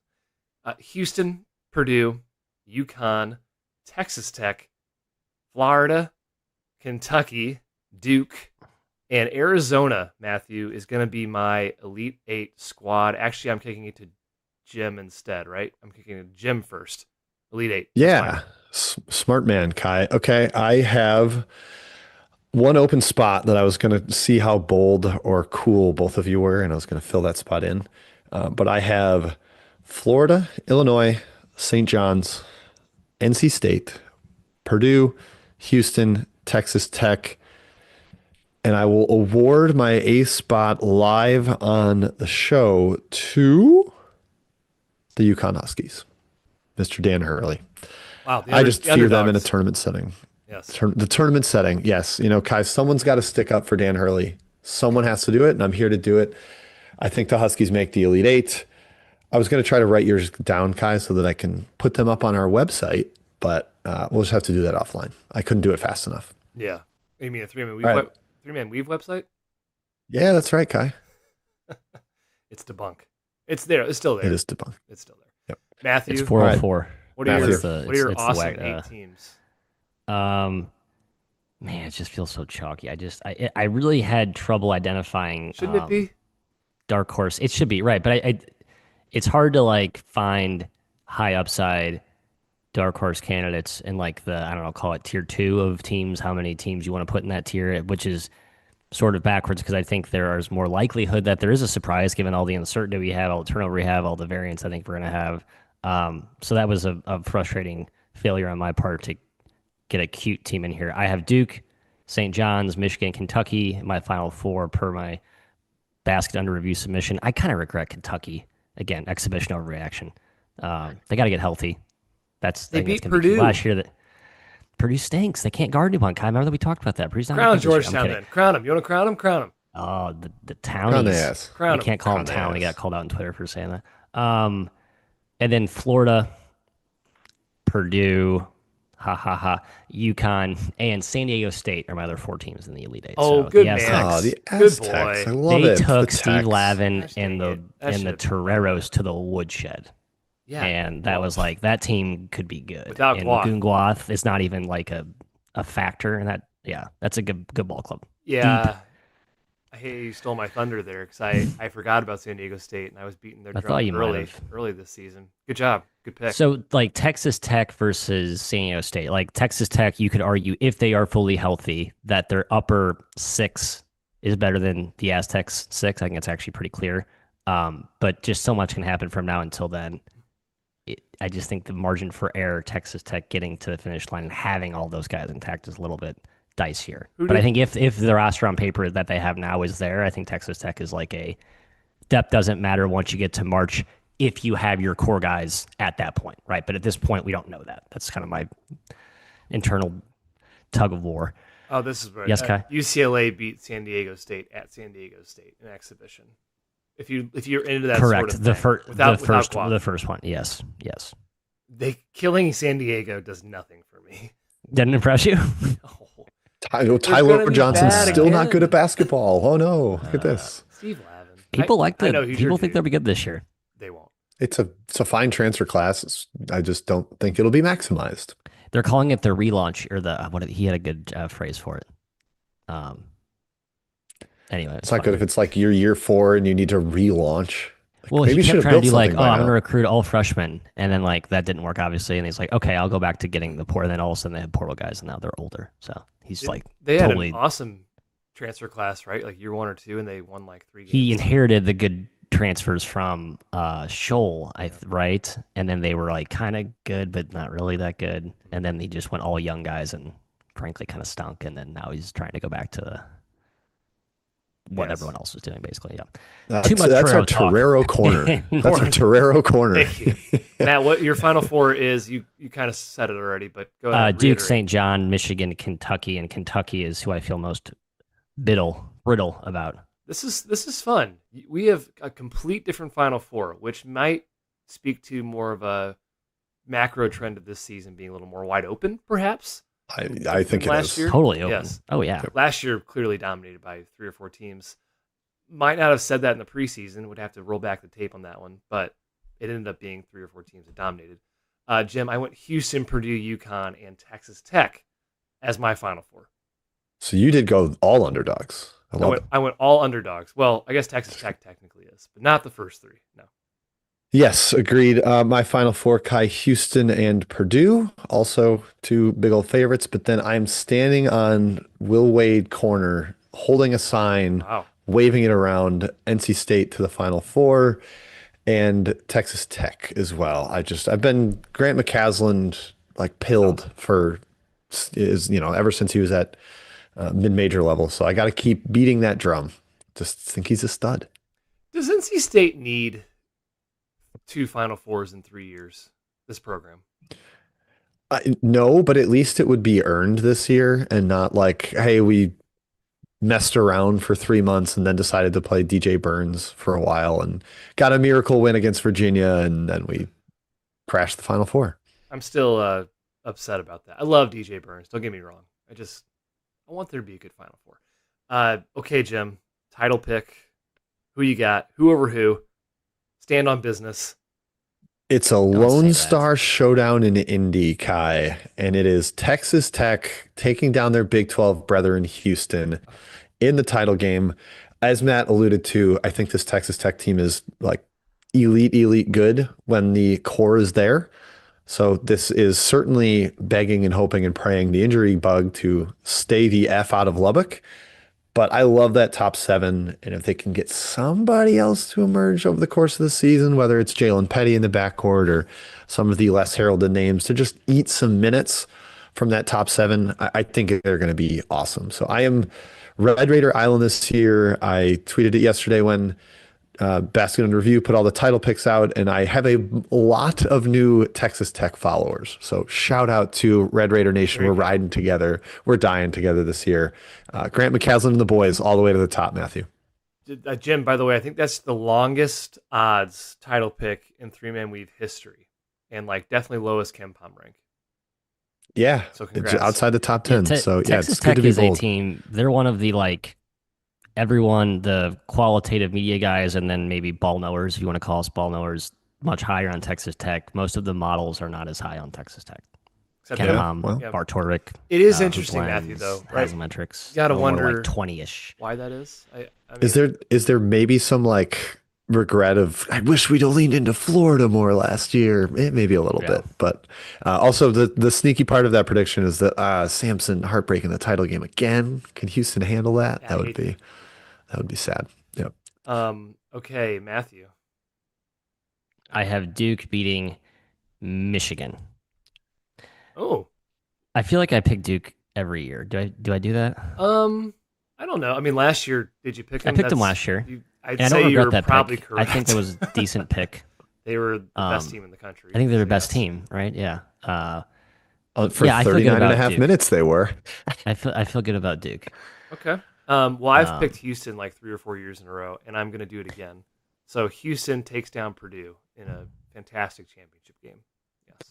Houston, Purdue, UConn, Texas Tech, Florida, Kentucky, Duke, and Arizona, Matthew, is going to be my Elite Eight squad. Actually, I'm kicking it to Jim instead, right? I'm kicking it to Jim first. Elite Eight. Yeah. Smart man, Kai. Okay, I have one open spot that I was going to see how bold or cool both of you were, and I was going to fill that spot in. But I have Florida, Illinois, St. John's, NC State, Purdue, Houston, Texas Tech, and I will award my A spot live on the show to the UConn Huskies, Mr. Dan Hurley. Wow, I just fear them in a tournament setting. Yes. The tournament setting, yes. You know, Kai, someone's got to stick up for Dan Hurley. Someone has to do it, and I'm here to do it. I think the Huskies make the Elite Eight. I was going to try to write yours down, Kai, so that I can put them up on our website, but we'll just have to do that offline. I couldn't do it fast enough. Yeah. You mean a three-man weave website? Yeah, that's right, Kai. It's debunk. It's there. It's still there. It is debunk. It's still there. Yep. It's Matthew. 404. What are your awesome 8 teams? Man, it just feels so chalky. I really had trouble identifying. Shouldn't it be dark horse? It should be right, but it's hard to like find high upside dark horse candidates in like the, I don't know, call it tier 2 of teams. How many teams you want to put in that tier, which is sort of backwards because I think there is more likelihood that there is a surprise given all the uncertainty we have, all the turnover we have, all the variants I think we're going to have. So that was a frustrating failure on my part to get a cute team in here. I have Duke, St. John's, Michigan, Kentucky, my Final Four per my basket under review submission. I kind of regret Kentucky. Again, exhibition overreaction. They got to get healthy. I They think that's beat going to be key. Purdue. Last year that Purdue stinks. They can't guard anyone. Kai, remember that we talked about that. Purdue's not Crown good this year. I'm Georgetown kidding. then. Crown him. You want to crown him? Crown him. Oh, the On the townies. ass. Crown You him. can't call them On the town. He ass. got called out on Twitter for saying that. And then Florida, Purdue, ha ha ha, UConn, and San Diego State are my other 4 teams in the Elite Eight. Oh, so good the man. Aztecs, Oh, the Good Aztecs. boy. I love they it. took The Steve Tex. Lavin Gosh, and dang it. That the should've- Toreros to the woodshed. Yeah. And that was like, that team could be good. Without and Guath. Gunguath is not even like a factor in that. Yeah, that's a good ball club. Yeah. Deep. I hate you stole my thunder there because I forgot about San Diego State and I was beating their I drum thought you might early this season. Good job. Good pick. So, like Texas Tech versus San Diego State, like Texas Tech, you could argue if they are fully healthy that their upper 6 is better than the Aztecs 6. I think it's actually pretty clear. But just so much can happen from now until then. I just think the margin for error, Texas Tech getting to the finish line and having all those guys intact is a little bit dicier. But I think if the roster on paper that they have now is there, I think Texas Tech is like a depth doesn't matter once you get to March if you have your core guys at that point, right? But at this point, we don't know that. That's kind of my internal tug of war. Oh, this is right. Yes, Kai? UCLA beat San Diego State at San Diego State in exhibition. If you're into that Correct. sort of The thing, without Guath. the first one. Yes. They killing San Diego does nothing for me. Didn't impress you? No. Tyler be Johnson's bad still not again. good at basketball. Oh no! Look at this. Steve Lavin. People like I that. know he's People your think dude. they'll be good this year. They won't. It's a fine transfer class. I just don't think it'll be maximized. They're calling it the relaunch or he had a good phrase for it. Anyway, It's not good if it's like year 4 and you need to relaunch. Like, well, maybe he should kept have trying to built do like, something oh, by I'm going to now. recruit all freshmen, and then like that didn't work, obviously, and he's like, okay, I'll go back to getting the poor. And then all of a sudden they had portal guys, and now they're older, so he's like They had totally. an awesome transfer class, right? Like year 1 or 2, and they won like 3 games. He inherited the good transfers from Scholl, right? And then they were like kind of good, but not really that good. And then he just went all young guys, and frankly, kind of stunk. And then now he's trying to go back to what everyone else was doing, basically. Yeah. That's Too much our Torero talk. Torero corner. That's our Torero corner. Matt, what your final 4 is? You kind of said it already, but go ahead. Duke, reiterate. St. John, Michigan, Kentucky, and Kentucky is who I feel most brittle about. This is fun. We have a complete different final 4, which might speak to more of a macro trend of this season being a little more wide open, perhaps. I think it Last is. year? Totally open. Yes. Oh yeah. Last year, clearly dominated by 3 or 4 teams. Might not have said that in the preseason. Would have to roll back the tape on that one, but it ended up being 3 or 4 teams that dominated. Jim, I went Houston, Purdue, UConn, and Texas Tech as my final 4. So you did go all underdogs. I went all underdogs. Well, I guess Texas Tech technically is, but not the first 3. No. Yes, agreed. My final 4, Kai, Houston, and Purdue, also 2 big old favorites. But then I'm standing on Will Wade corner, holding a sign, Wow. waving it around, NC State to the final 4, and Texas Tech as well. I've been Grant McCaslin like pilled for ever since he was at mid-major level. So I got to keep beating that drum. Just think he's a stud. Does NC State need 2 Final Fours in 3 years? This program. No, but at least it would be earned this year and not like, hey, we messed around for 3 months and then decided to play DJ Burns for a while and got a miracle win against Virginia, and then we crashed the Final Four. I'm still upset about that. I love DJ Burns. Don't get me wrong. I want there to be a good Final Four. Okay, Jim. Title pick. Who you got? Who over who? Stand on business. It's a Lone Star showdown in Indy, Kai, and it is Texas Tech taking down their Big 12 brethren Houston in the title game. As Matt alluded to, I think this Texas Tech team is like elite good when the core is there. So this is certainly begging and hoping and praying the injury bug to stay the F out of Lubbock. But I love that top 7, and if they can get somebody else to emerge over the course of the season, whether it's Jalen Petty in the backcourt or some of the less heralded names, to just eat some minutes from that top 7, I think they're going to be awesome. So I am Red Raider Island this year. I tweeted it yesterday when Basket and Review put all the title picks out, and I have a lot of new Texas Tech followers. So shout out to Red Raider Nation. We're riding together. We're dying together this year. Grant McCaslin and the boys all the way to the top, Matthew. Jim, by the way, I think that's the longest odds title pick in three-man weave history, and like definitely lowest Ken Palm rank. Yeah, so it's outside the top 10. Texas it's good Tech to be is bold. a team. They're one of the everyone, the qualitative media guys, and then maybe ball knowers, if you want to call us ball knowers, much higher on Texas Tech. Most of the models are not as high on Texas Tech. Kenham, Bartoric. It is interesting, Matthew, though. Right? Haslametrics. You gotta wonder like 20-ish. Why that is. I mean, is there maybe some like regret of I wish we'd have leaned into Florida more last year? Maybe a little bit, but also the sneaky part of that prediction is that Samson heartbreaking the title game again. Can Houston handle that? Yeah, that would be sad. Yep. Okay, Matthew. I have Duke beating Michigan. Oh, I feel like I pick Duke every year. Do I do that? I don't know. I mean, last year, did you pick them? I picked them last year. I'd say you're probably correct. I think that was a decent pick. They were the best team in the country. I think they're the best team, right? Yeah. For 39 and a half Duke. minutes, they were. I feel good about Duke. Okay. Well, I've picked Houston like 3 or 4 years in a row, and I'm going to do it again. So Houston takes down Purdue in a fantastic championship game. Yes.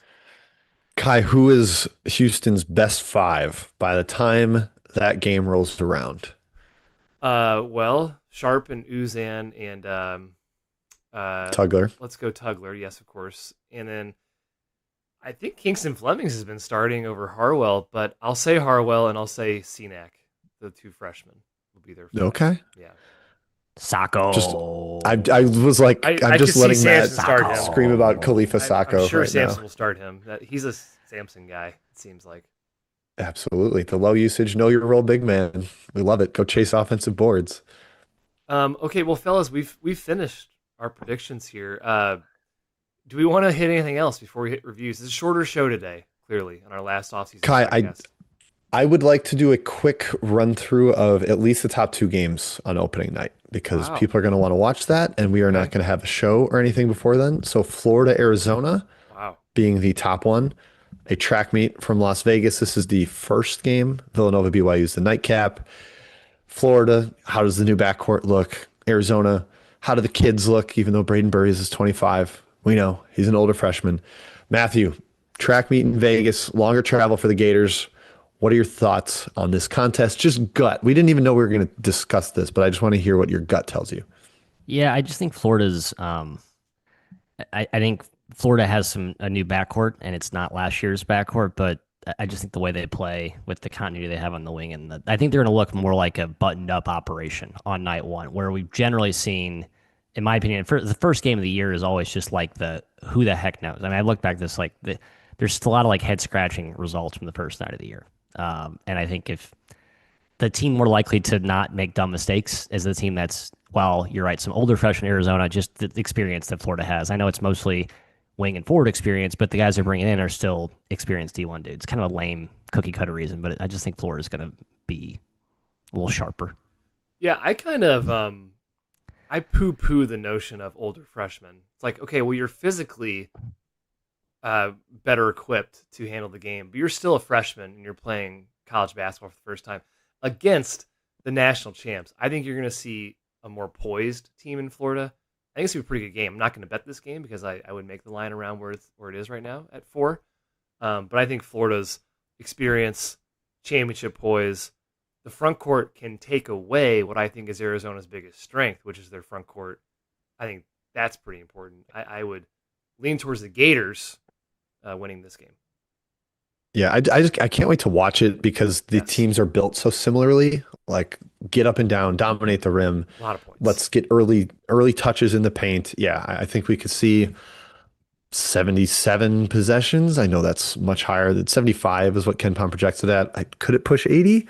Kai, who is Houston's best 5 by the time that game rolls around? Well, Sharp and Uzan and Tugler. Let's go Tugler, yes, of course. And then I think Kingston Flemings has been starting over Harwell, but I'll say Harwell and I'll say Cenac, the 2 freshmen, will be there. Okay. Yeah. Sacco. I was like, I'm just letting Matt scream about Khalifa Sacco. I'm sure right Samson now. will start him. He's a Samson guy, it seems like. Absolutely. The low usage, know your role big man. We love it. Go chase offensive boards. Okay, well, fellas, we've finished our predictions here. Do we want to hit anything else before we hit reviews? It's a shorter show today, clearly, on our last offseason Kai, podcast. I would like to do a quick run through of at least the top 2 games on opening night because people are going to want to watch that, and we are not going to have a show or anything before then. So Florida, Arizona, being the top one. A track meet from Las Vegas. This is the first game. Villanova, BYU is the nightcap. Florida, how does the new backcourt look? Arizona, how do the kids look? Even though Braden Burries is 25, we know he's an older freshman. Matthew, track meet in Vegas, longer travel for the Gators. What are your thoughts on this contest? Just gut. We didn't even know we were going to discuss this, but I just want to hear what your gut tells you. Yeah, I just think Florida's. I think Florida has a new backcourt, and it's not last year's backcourt, but I just think the way they play with the continuity they have on the wing, and I think they're going to look more like a buttoned-up operation on night one, where we've generally seen, in my opinion, the first game of the year is always just like who the heck knows. I mean, I look back this there's just a lot of like head-scratching results from the first night of the year, and I think if the team more likely to not make dumb mistakes is the team that's, well, you're right, some older freshman Arizona, just the experience that Florida has. I know it's mostly wing and forward experience, but the guys they're bringing in are still experienced D1 dudes. Kind of a lame cookie cutter reason, but I just think Florida's going to be a little sharper. Yeah, I kind of I poo-poo the notion of older freshmen. It's like, okay, well, you're physically better equipped to handle the game, but you're still a freshman and you're playing college basketball for the first time against the national champs. I think you're going to see a more poised team in Florida. I think it's going to be a pretty good game. I'm not going to bet this game because I would make the line around where it is right now at 4. But I think Florida's experience, championship poise, the front court can take away what I think is Arizona's biggest strength, which is their front court. I think that's pretty important. I would lean towards the Gators winning this game. Yeah, I can't wait to watch it because the teams are built so similarly. Like get up and down, dominate the rim. A lot of points. Let's get early touches in the paint. Yeah, I think we could see 77 possessions. I know that's much higher than 75 is what Ken Palm projected at. Could it push 80?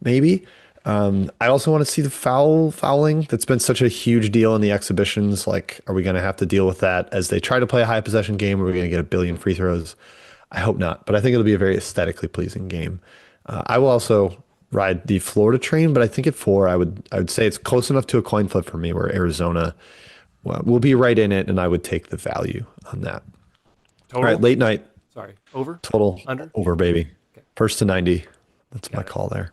Maybe. I also want to see the fouling. That's been such a huge deal in the exhibitions. Like, are we going to have to deal with that as they try to play a high possession game? Are we going to get a billion free throws? I hope not, but I think it'll be a very aesthetically pleasing game. I will also ride the Florida train, but I think at 4, I would say it's close enough to a coin flip for me where Arizona we'll be right in it, and I would take the value on that. Total? All right, late night. Sorry, over? Total. Under? Over, baby. Okay. First to 90. That's my call there.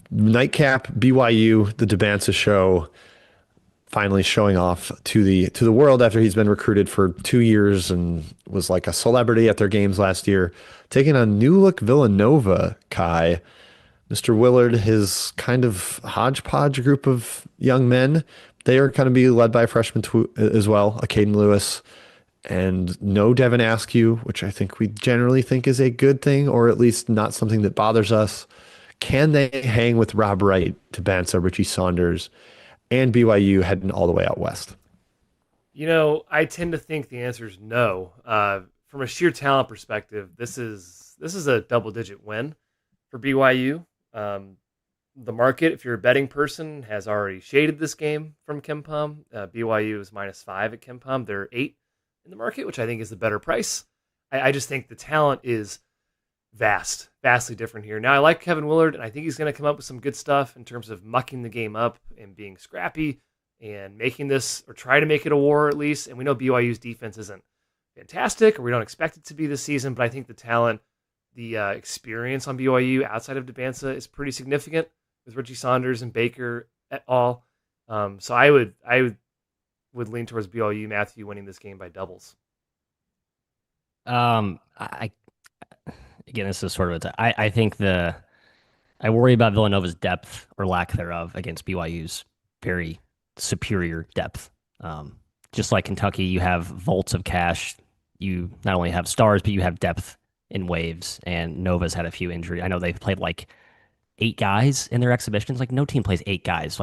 Nightcap, BYU, the Debansa show, finally showing off to the world after he's been recruited for 2 years and was like a celebrity at their games last year, taking on new look Villanova. Kai, Mr. Willard, his kind of hodgepodge group of young men, they are going to be led by a freshman as well, a Caden Lewis, and no Devin Askew, which I think we generally think is a good thing, or at least not something that bothers us. Can they hang with Rob Wright, Tabansa, Richie Saunders, and BYU heading all the way out west? I tend to think the answer is no. From a sheer talent perspective, this is a double-digit win for BYU. The market, if you're a betting person, has already shaded this game from KenPom. BYU is -5 at KenPom. They're 8 in the market, which I think is the better price. I just think the talent is vastly different here. Now, I like Kevin Willard, and I think he's going to come up with some good stuff in terms of mucking the game up and being scrappy and making this, or try to make it a war at least. And we know BYU's defense isn't fantastic, or we don't expect it to be this season, but I think the talent, the experience on BYU outside of Debansa is pretty significant with Richie Saunders and Baker et al. So I would lean towards BYU, Matthew, winning this game by doubles. Again, this is sort of I think I worry about Villanova's depth or lack thereof against BYU's very superior depth. Just like Kentucky, you have vaults of cash. You not only have stars, but you have depth in waves. And Nova's had a few injuries. I know they've played like 8 guys in their exhibitions. Like no team plays 8 guys.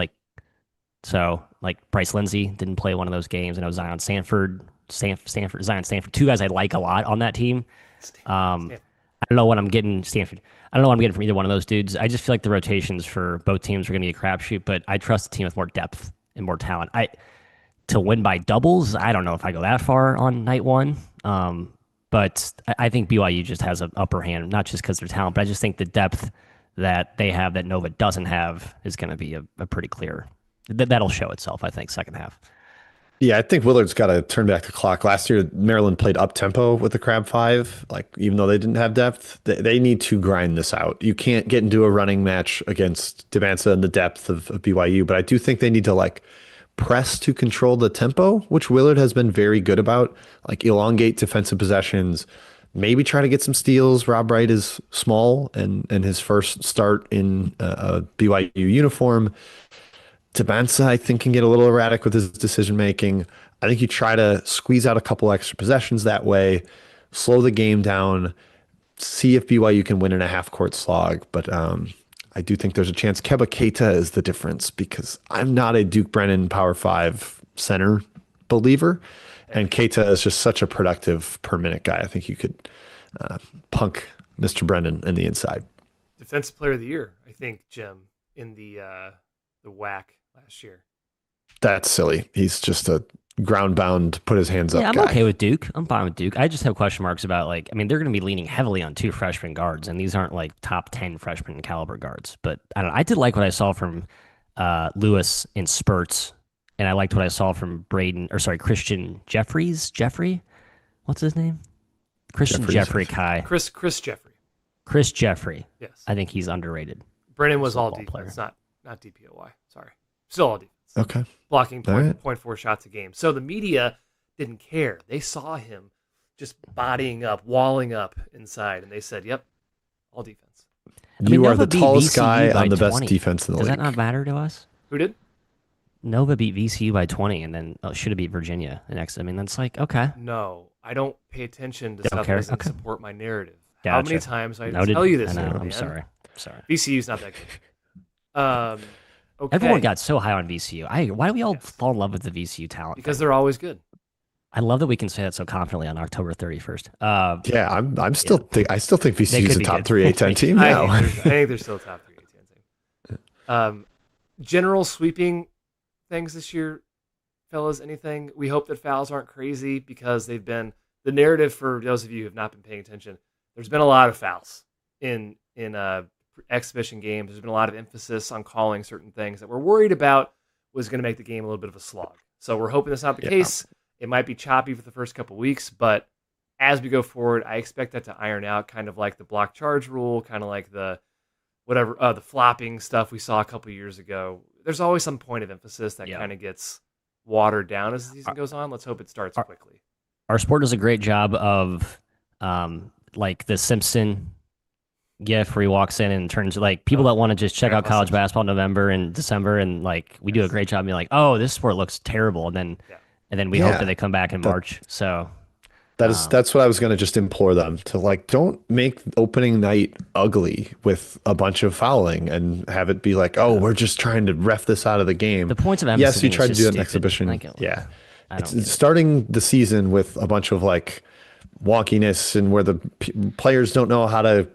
So Bryce Lindsey didn't play one of those games. I know Zion Sanford, 2 guys I like a lot on that team. I don't know what I'm getting Stanford. I don't know what I'm getting from either one of those dudes. I just feel like the rotations for both teams are going to be a crapshoot, but I trust a team with more depth and more talent. To win by doubles, I don't know if I go that far on night one. But I think BYU just has an upper hand, not just because of their talent, but I just think the depth that they have that Nova doesn't have is going to be a pretty clear. That'll show itself, I think, second half. Yeah, I think Willard's got to turn back the clock. Last year, Maryland played up tempo with the Crab Five. Even though they didn't have depth, they need to grind this out. You can't get into a running match against Debansa and the depth of BYU, but I do think they need to press to control the tempo, which Willard has been very good about. Elongate defensive possessions, maybe try to get some steals. Rob Wright is small and his first start in a BYU uniform. Tabansa, I think, can get a little erratic with his decision making. I think you try to squeeze out a couple extra possessions that way, slow the game down, see if BYU can win in a half-court slog. But I do think there's a chance Keba Keita is the difference, because I'm not a Duke Brennan Power 5 center believer, and Keita is just such a productive per-minute guy. I think you could punk Mr. Brennan in the inside. Defensive Player of the Year, I think, Jim, in the WAC last year. That's silly. He's just a ground bound, put his hands up I'm guy. okay with Duke. I'm fine with Duke. I just have question marks about they're going to be leaning heavily on 2 freshman guards, and these aren't top 10 freshman caliber guards. But I don't know. I did like what I saw from Lewis in spurts, and I liked what I saw from Christian Jeffrey. What's his name? Christian Jeffrey Kai. Chris Jeffrey. Chris Jeffrey. Yes. I think he's underrated. Brennan was all defense, not DPOY. Sorry. Still all defense. Okay. Blocking 0.4 shots a game. So the media didn't care. They saw him just bodying up, walling up inside, and they said, yep, all defense. You are the tallest guy on the best defense in the league. Does that not matter to us? Who did? Nova beat VCU by 20, and then should have beat Virginia the next. That's okay. No, I don't pay attention to stuff that doesn't support my narrative. Gotcha. How many times I tell you this? I'm sorry. VCU's not that good. Okay. Everyone got so high on VCU. Why do we all fall in love with the VCU talent? Because they're always good. I love that we can say that so confidently on October 31st. Yeah, I still think VCU is a top 3 A10 team now. I think they're still a top 3 A10 team. General sweeping things this year, fellas. Anything? We hope that fouls aren't crazy, because they've been the narrative for those of you who have not been paying attention. There's been a lot of fouls in exhibition games. There's been a lot of emphasis on calling certain things that we're worried about was going to make the game a little bit of a slog. So we're hoping that's not the case. It might be choppy for the first couple weeks, but as we go forward, I expect that to iron out, kind of like the block charge rule, kind of like the flopping stuff we saw a couple years ago. There's always some point of emphasis that kind of gets watered down as the season goes on. Let's hope it starts quickly. Our sport does a great job of like the Simpson gif where he walks in and turns like people that want to just check out college basketball in November and December, and like we do a great job being like, oh, this sport looks terrible, and then we hope that they come back in March. So that's what I was going to just implore them to, like, don't make opening night ugly with a bunch of fouling and have it be like, oh, we're just trying to ref this out of the game. The points of emphasis. Yes, you tried to do an stupid. exhibition. Like, It's starting the season with a bunch of like wonkiness and where the players don't know how to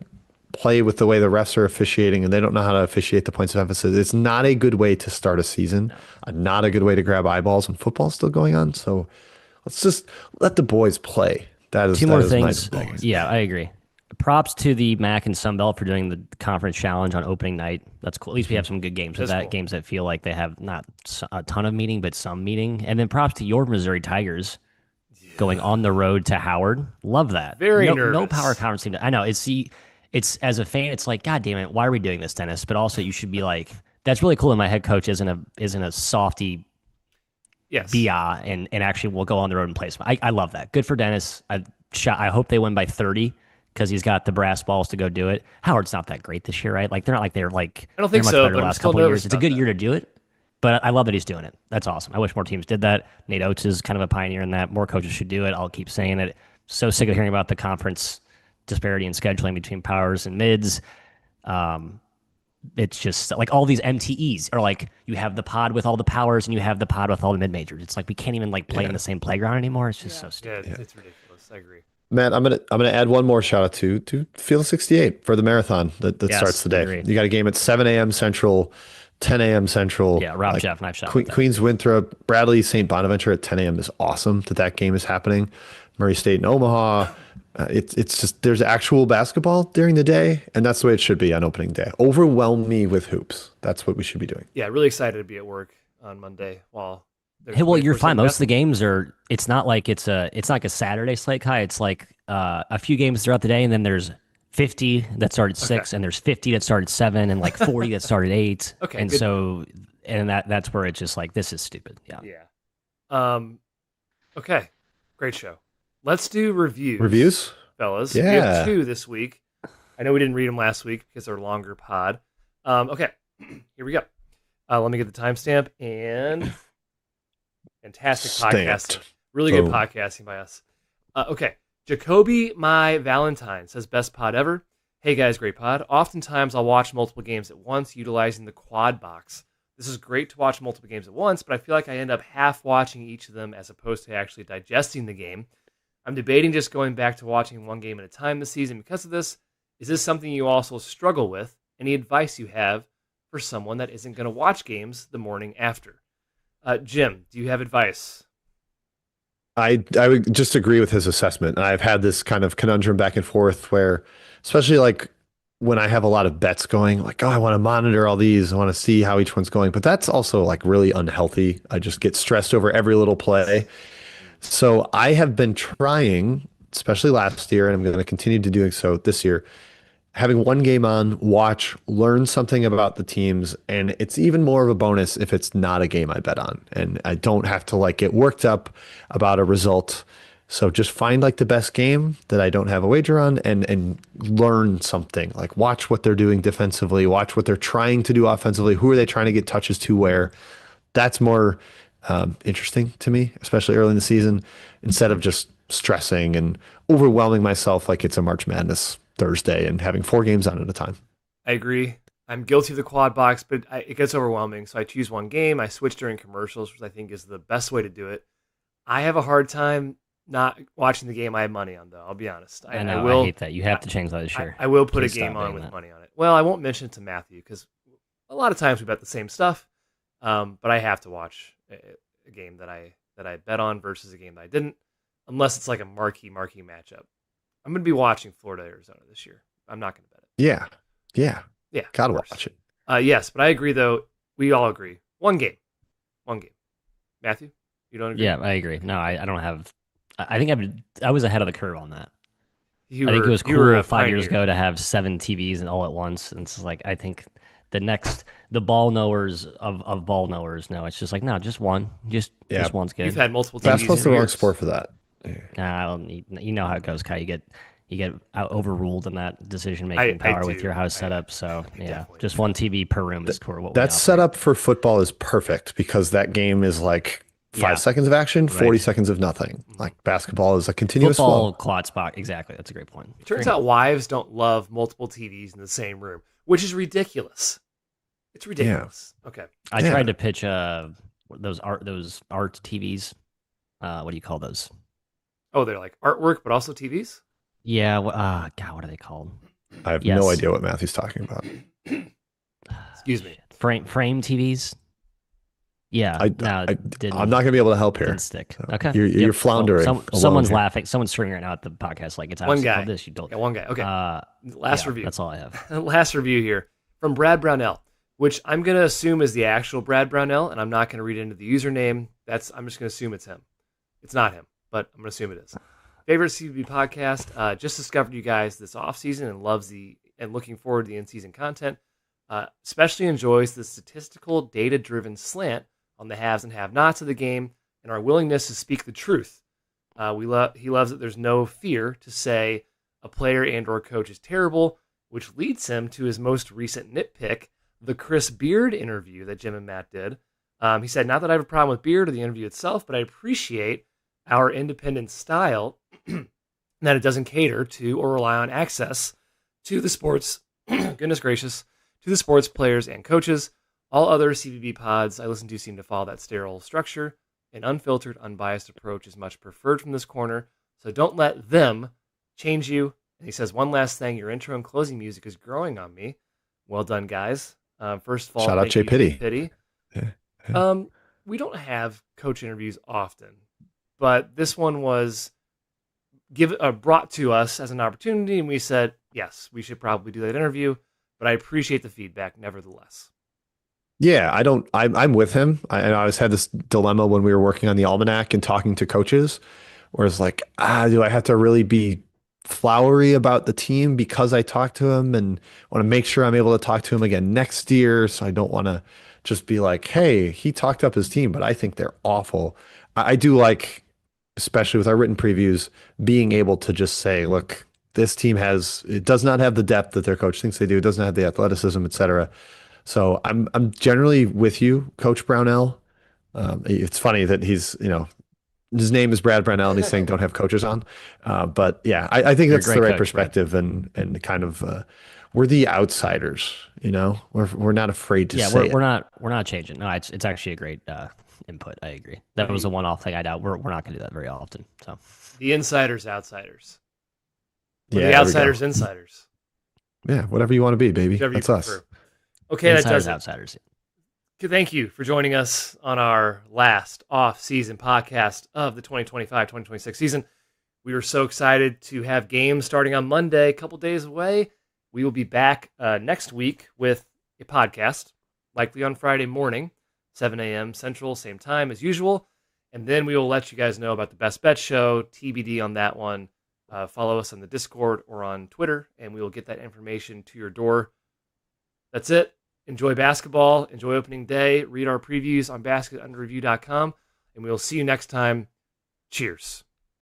play with the way the refs are officiating, and they don't know how to officiate the points of emphasis. It's not a good way to start a season, not a good way to grab eyeballs, and football's still going on. So let's just let the boys play. That is two more things. Yeah, I agree. Props to the MAC and Sunbelt for doing the conference challenge on opening night. That's cool. At least we have some good games. Games that feel like they have not a ton of meaning, but some meaning. And then props to your Missouri Tigers going on the road to Howard. Love that. Very nervous. No power conference team. I know. It's as a fan, it's like, God damn it, why are we doing this, Dennis? But also, you should be like, that's really cool. And my head coach isn't a softy, BI, and actually will go on the road and play. I love that. Good for Dennis. I hope they win by 30 because he's got the brass balls to go do it. Howard's not that great this year, right? Like they're not like they're like. I don't think much so. Better the last couple of years. It's a good year to do it. But I love that he's doing it. That's awesome. I wish more teams did that. Nate Oates is kind of a pioneer in that. More coaches should do it. I'll keep saying it. So sick of hearing about the conference disparity in scheduling between powers and mids. It's just like all these MTEs are like, you have the pod with all the powers and you have the pod with all the mid majors. It's like we can't even like play in the same playground anymore. It's just so stupid. Yeah, it's ridiculous. I agree. Matt, I'm gonna add one more shout out to Field 68 for the marathon that starts today. You got a game at 7 a.m. Central, 10 a.m. Central. Yeah, Rob Jeff, knife shot. Queens Winthrop, Bradley, St. Bonaventure at 10 a.m. is awesome that game is happening. Murray State and Omaha. It's just, there's actual basketball during the day, and that's the way it should be on opening day. Overwhelm me with hoops. That's what we should be doing. Yeah, really excited to be at work on Monday while. Hey, well, you're fine. Most of the games are. It's not like it's like a Saturday slate, Kai. It's like a few games throughout the day, and then there's 50 that start at 6, and there's 50 that start at 7, and like 40 that start at 8. Okay, and so that's where it's just like, this is stupid. Yeah. Yeah. Okay. Great show. Let's do reviews. Reviews, fellas. Yeah. We have 2 this week. I know we didn't read them last week because they're longer pod. Okay. Here we go. Let me get the timestamp and. Fantastic podcasting. Really good podcasting by us. Okay. Jacoby My Valentine says, best pod ever. Hey guys, great pod. Oftentimes I'll watch multiple games at once utilizing the quad box. This is great to watch multiple games at once, but I feel like I end up half watching each of them as opposed to actually digesting the game. I'm debating just going back to watching one game at a time this season because of this. Is this something you also struggle with? Any advice you have for someone that isn't going to watch games the morning after? Jim, do you have advice? I would just agree with his assessment. I've had this kind of conundrum back and forth where, especially like when I have a lot of bets going, like, oh, I want to monitor all these. I want to see how each one's going. But that's also like really unhealthy. I just get stressed over every little play. So I have been trying, especially last year, and I'm going to continue to doing so this year, having one game on, watch, learn something about the teams, and it's even more of a bonus if it's not a game I bet on, and I don't have to like get worked up about a result. So just find like the best game that I don't have a wager on and learn something. Like watch what they're doing defensively, watch what they're trying to do offensively, who are they trying to get touches to where. That's more interesting to me, especially early in the season, instead of just stressing and overwhelming myself like it's a March Madness Thursday and having 4 games on at a time. I agree. I'm guilty of the quad box, but it gets overwhelming. So I choose one game. I switch during commercials, which I think is the best way to do it. I have a hard time not watching the game I have money on, though. I'll be honest. I know. I hate that. You have to change that this year. I will put a game on with money on it. Well, I won't mention it to Matthew because a lot of times we bet the same stuff, but I have to watch a game that I bet on versus a game that I didn't, unless it's like a marquee matchup. I'm going to be watching Florida, Arizona this year. I'm not going to bet it. Yeah. Gotta watch it. Yes, but I agree, though. We all agree. One game. One game. Matthew, you don't agree? Yeah, I agree. No, I don't have. I think I was ahead of the curve on that. You I think it were was you were cool a 5 years pioneer. ago to have 7 TVs and all at once. And it's like, I think the ball knowers of ball knowers know it's just like, no, just one. Yeah. Just one's You've good. had multiple And TVs Basketball's for the wrong years. sport for that. Yeah. nah, I don't need, you know how it goes, Kai. You get overruled in that decision making I power with your do. house setup. So I yeah, definitely just do. one TV per room is what we That operate. setup for football is perfect because that game is like 5 Yeah, seconds of action, 40 right. seconds of nothing. Mhm. Like basketball is a continuous Football flow. clot spot. Exactly. That's a great point. It turns out wives don't love multiple TVs in the same room, which is ridiculous. It's ridiculous. Okay. I Yeah. tried to pitch those art TVs. What do you call those? Oh, they're like artwork, but also TVs? Yeah. God, what are they called? I have Yes. no idea what Matthew's talking about. Excuse me. Frame TVs. Yeah. I'm not going to be able to help here. Didn't stick. So Okay. You're floundering. Well, someone's laughing. Someone's screaming right now at the podcast. Like it's One obviously guy. called this. You don't. Yeah, one guy. Okay. Last review. That's all I have. Last review here from Brad Brownell, which I'm going to assume is the actual Brad Brownell, and I'm not going to read into the username. I'm just going to assume it's him. It's not him, but I'm going to assume it is. Favorite CBB podcast. Just discovered you guys this offseason and looking forward to the in-season content. Especially enjoys the statistical, data-driven slant on the haves and have-nots of the game and our willingness to speak the truth. He loves that there's no fear to say a player and or coach is terrible, which leads him to his most recent nitpick, the Chris Beard interview that Jim and Matt did. He said, not that I have a problem with Beard or the interview itself, but I appreciate our independent style and that it doesn't cater to or rely on access to the sports, goodness gracious, to the sports players and coaches. All other CBB pods I listen to seem to follow that sterile structure. An unfiltered, unbiased approach is much preferred from this corner, so don't let them change you. And he says, one last thing, your intro and closing music is growing on me. Well done, guys. First of all, Shout out Jay Pitty. Yeah. We don't have coach interviews often, but this one was brought to us as an opportunity, and we said, yes, we should probably do that interview, but I appreciate the feedback nevertheless. Yeah, I'm with him. I always had this dilemma when we were working on the almanac and talking to coaches, where it's like, do I have to really be flowery about the team because I talked to him and want to make sure I'm able to talk to him again next year? So I don't want to just be like, hey, he talked up his team, but I think they're awful. I do like, especially with our written previews, being able to just say, look, this team it does not have the depth that their coach thinks they do. It doesn't have the athleticism, et cetera. So I'm generally with you, Coach Brownell. It's funny that his name is Brad Brownell and he's saying don't have coaches on. But yeah, I think that's the right perspective and kind of we're the outsiders, we're not afraid to say we're not changing. No, it's actually a great input. I agree. That was a one-off thing. I doubt we're not going to do that very often. So the insiders, outsiders. Yeah, the outsiders, insiders. Yeah, whatever you want to be, baby. That's us. Okay, insiders, that does it. Outsiders. Thank you for joining us on our last off-season podcast of the 2025-2026 season. We were so excited to have games starting on Monday, a couple days away. We will be back next week with a podcast, likely on Friday morning, 7 a.m. Central, same time as usual. And then we will let you guys know about the Best Bet Show, TBD on that one. Follow us on the Discord or on Twitter, and we will get that information to your door. That's it. Enjoy basketball. Enjoy opening day. Read our previews on basketunderreview.com, and we will see you next time. Cheers.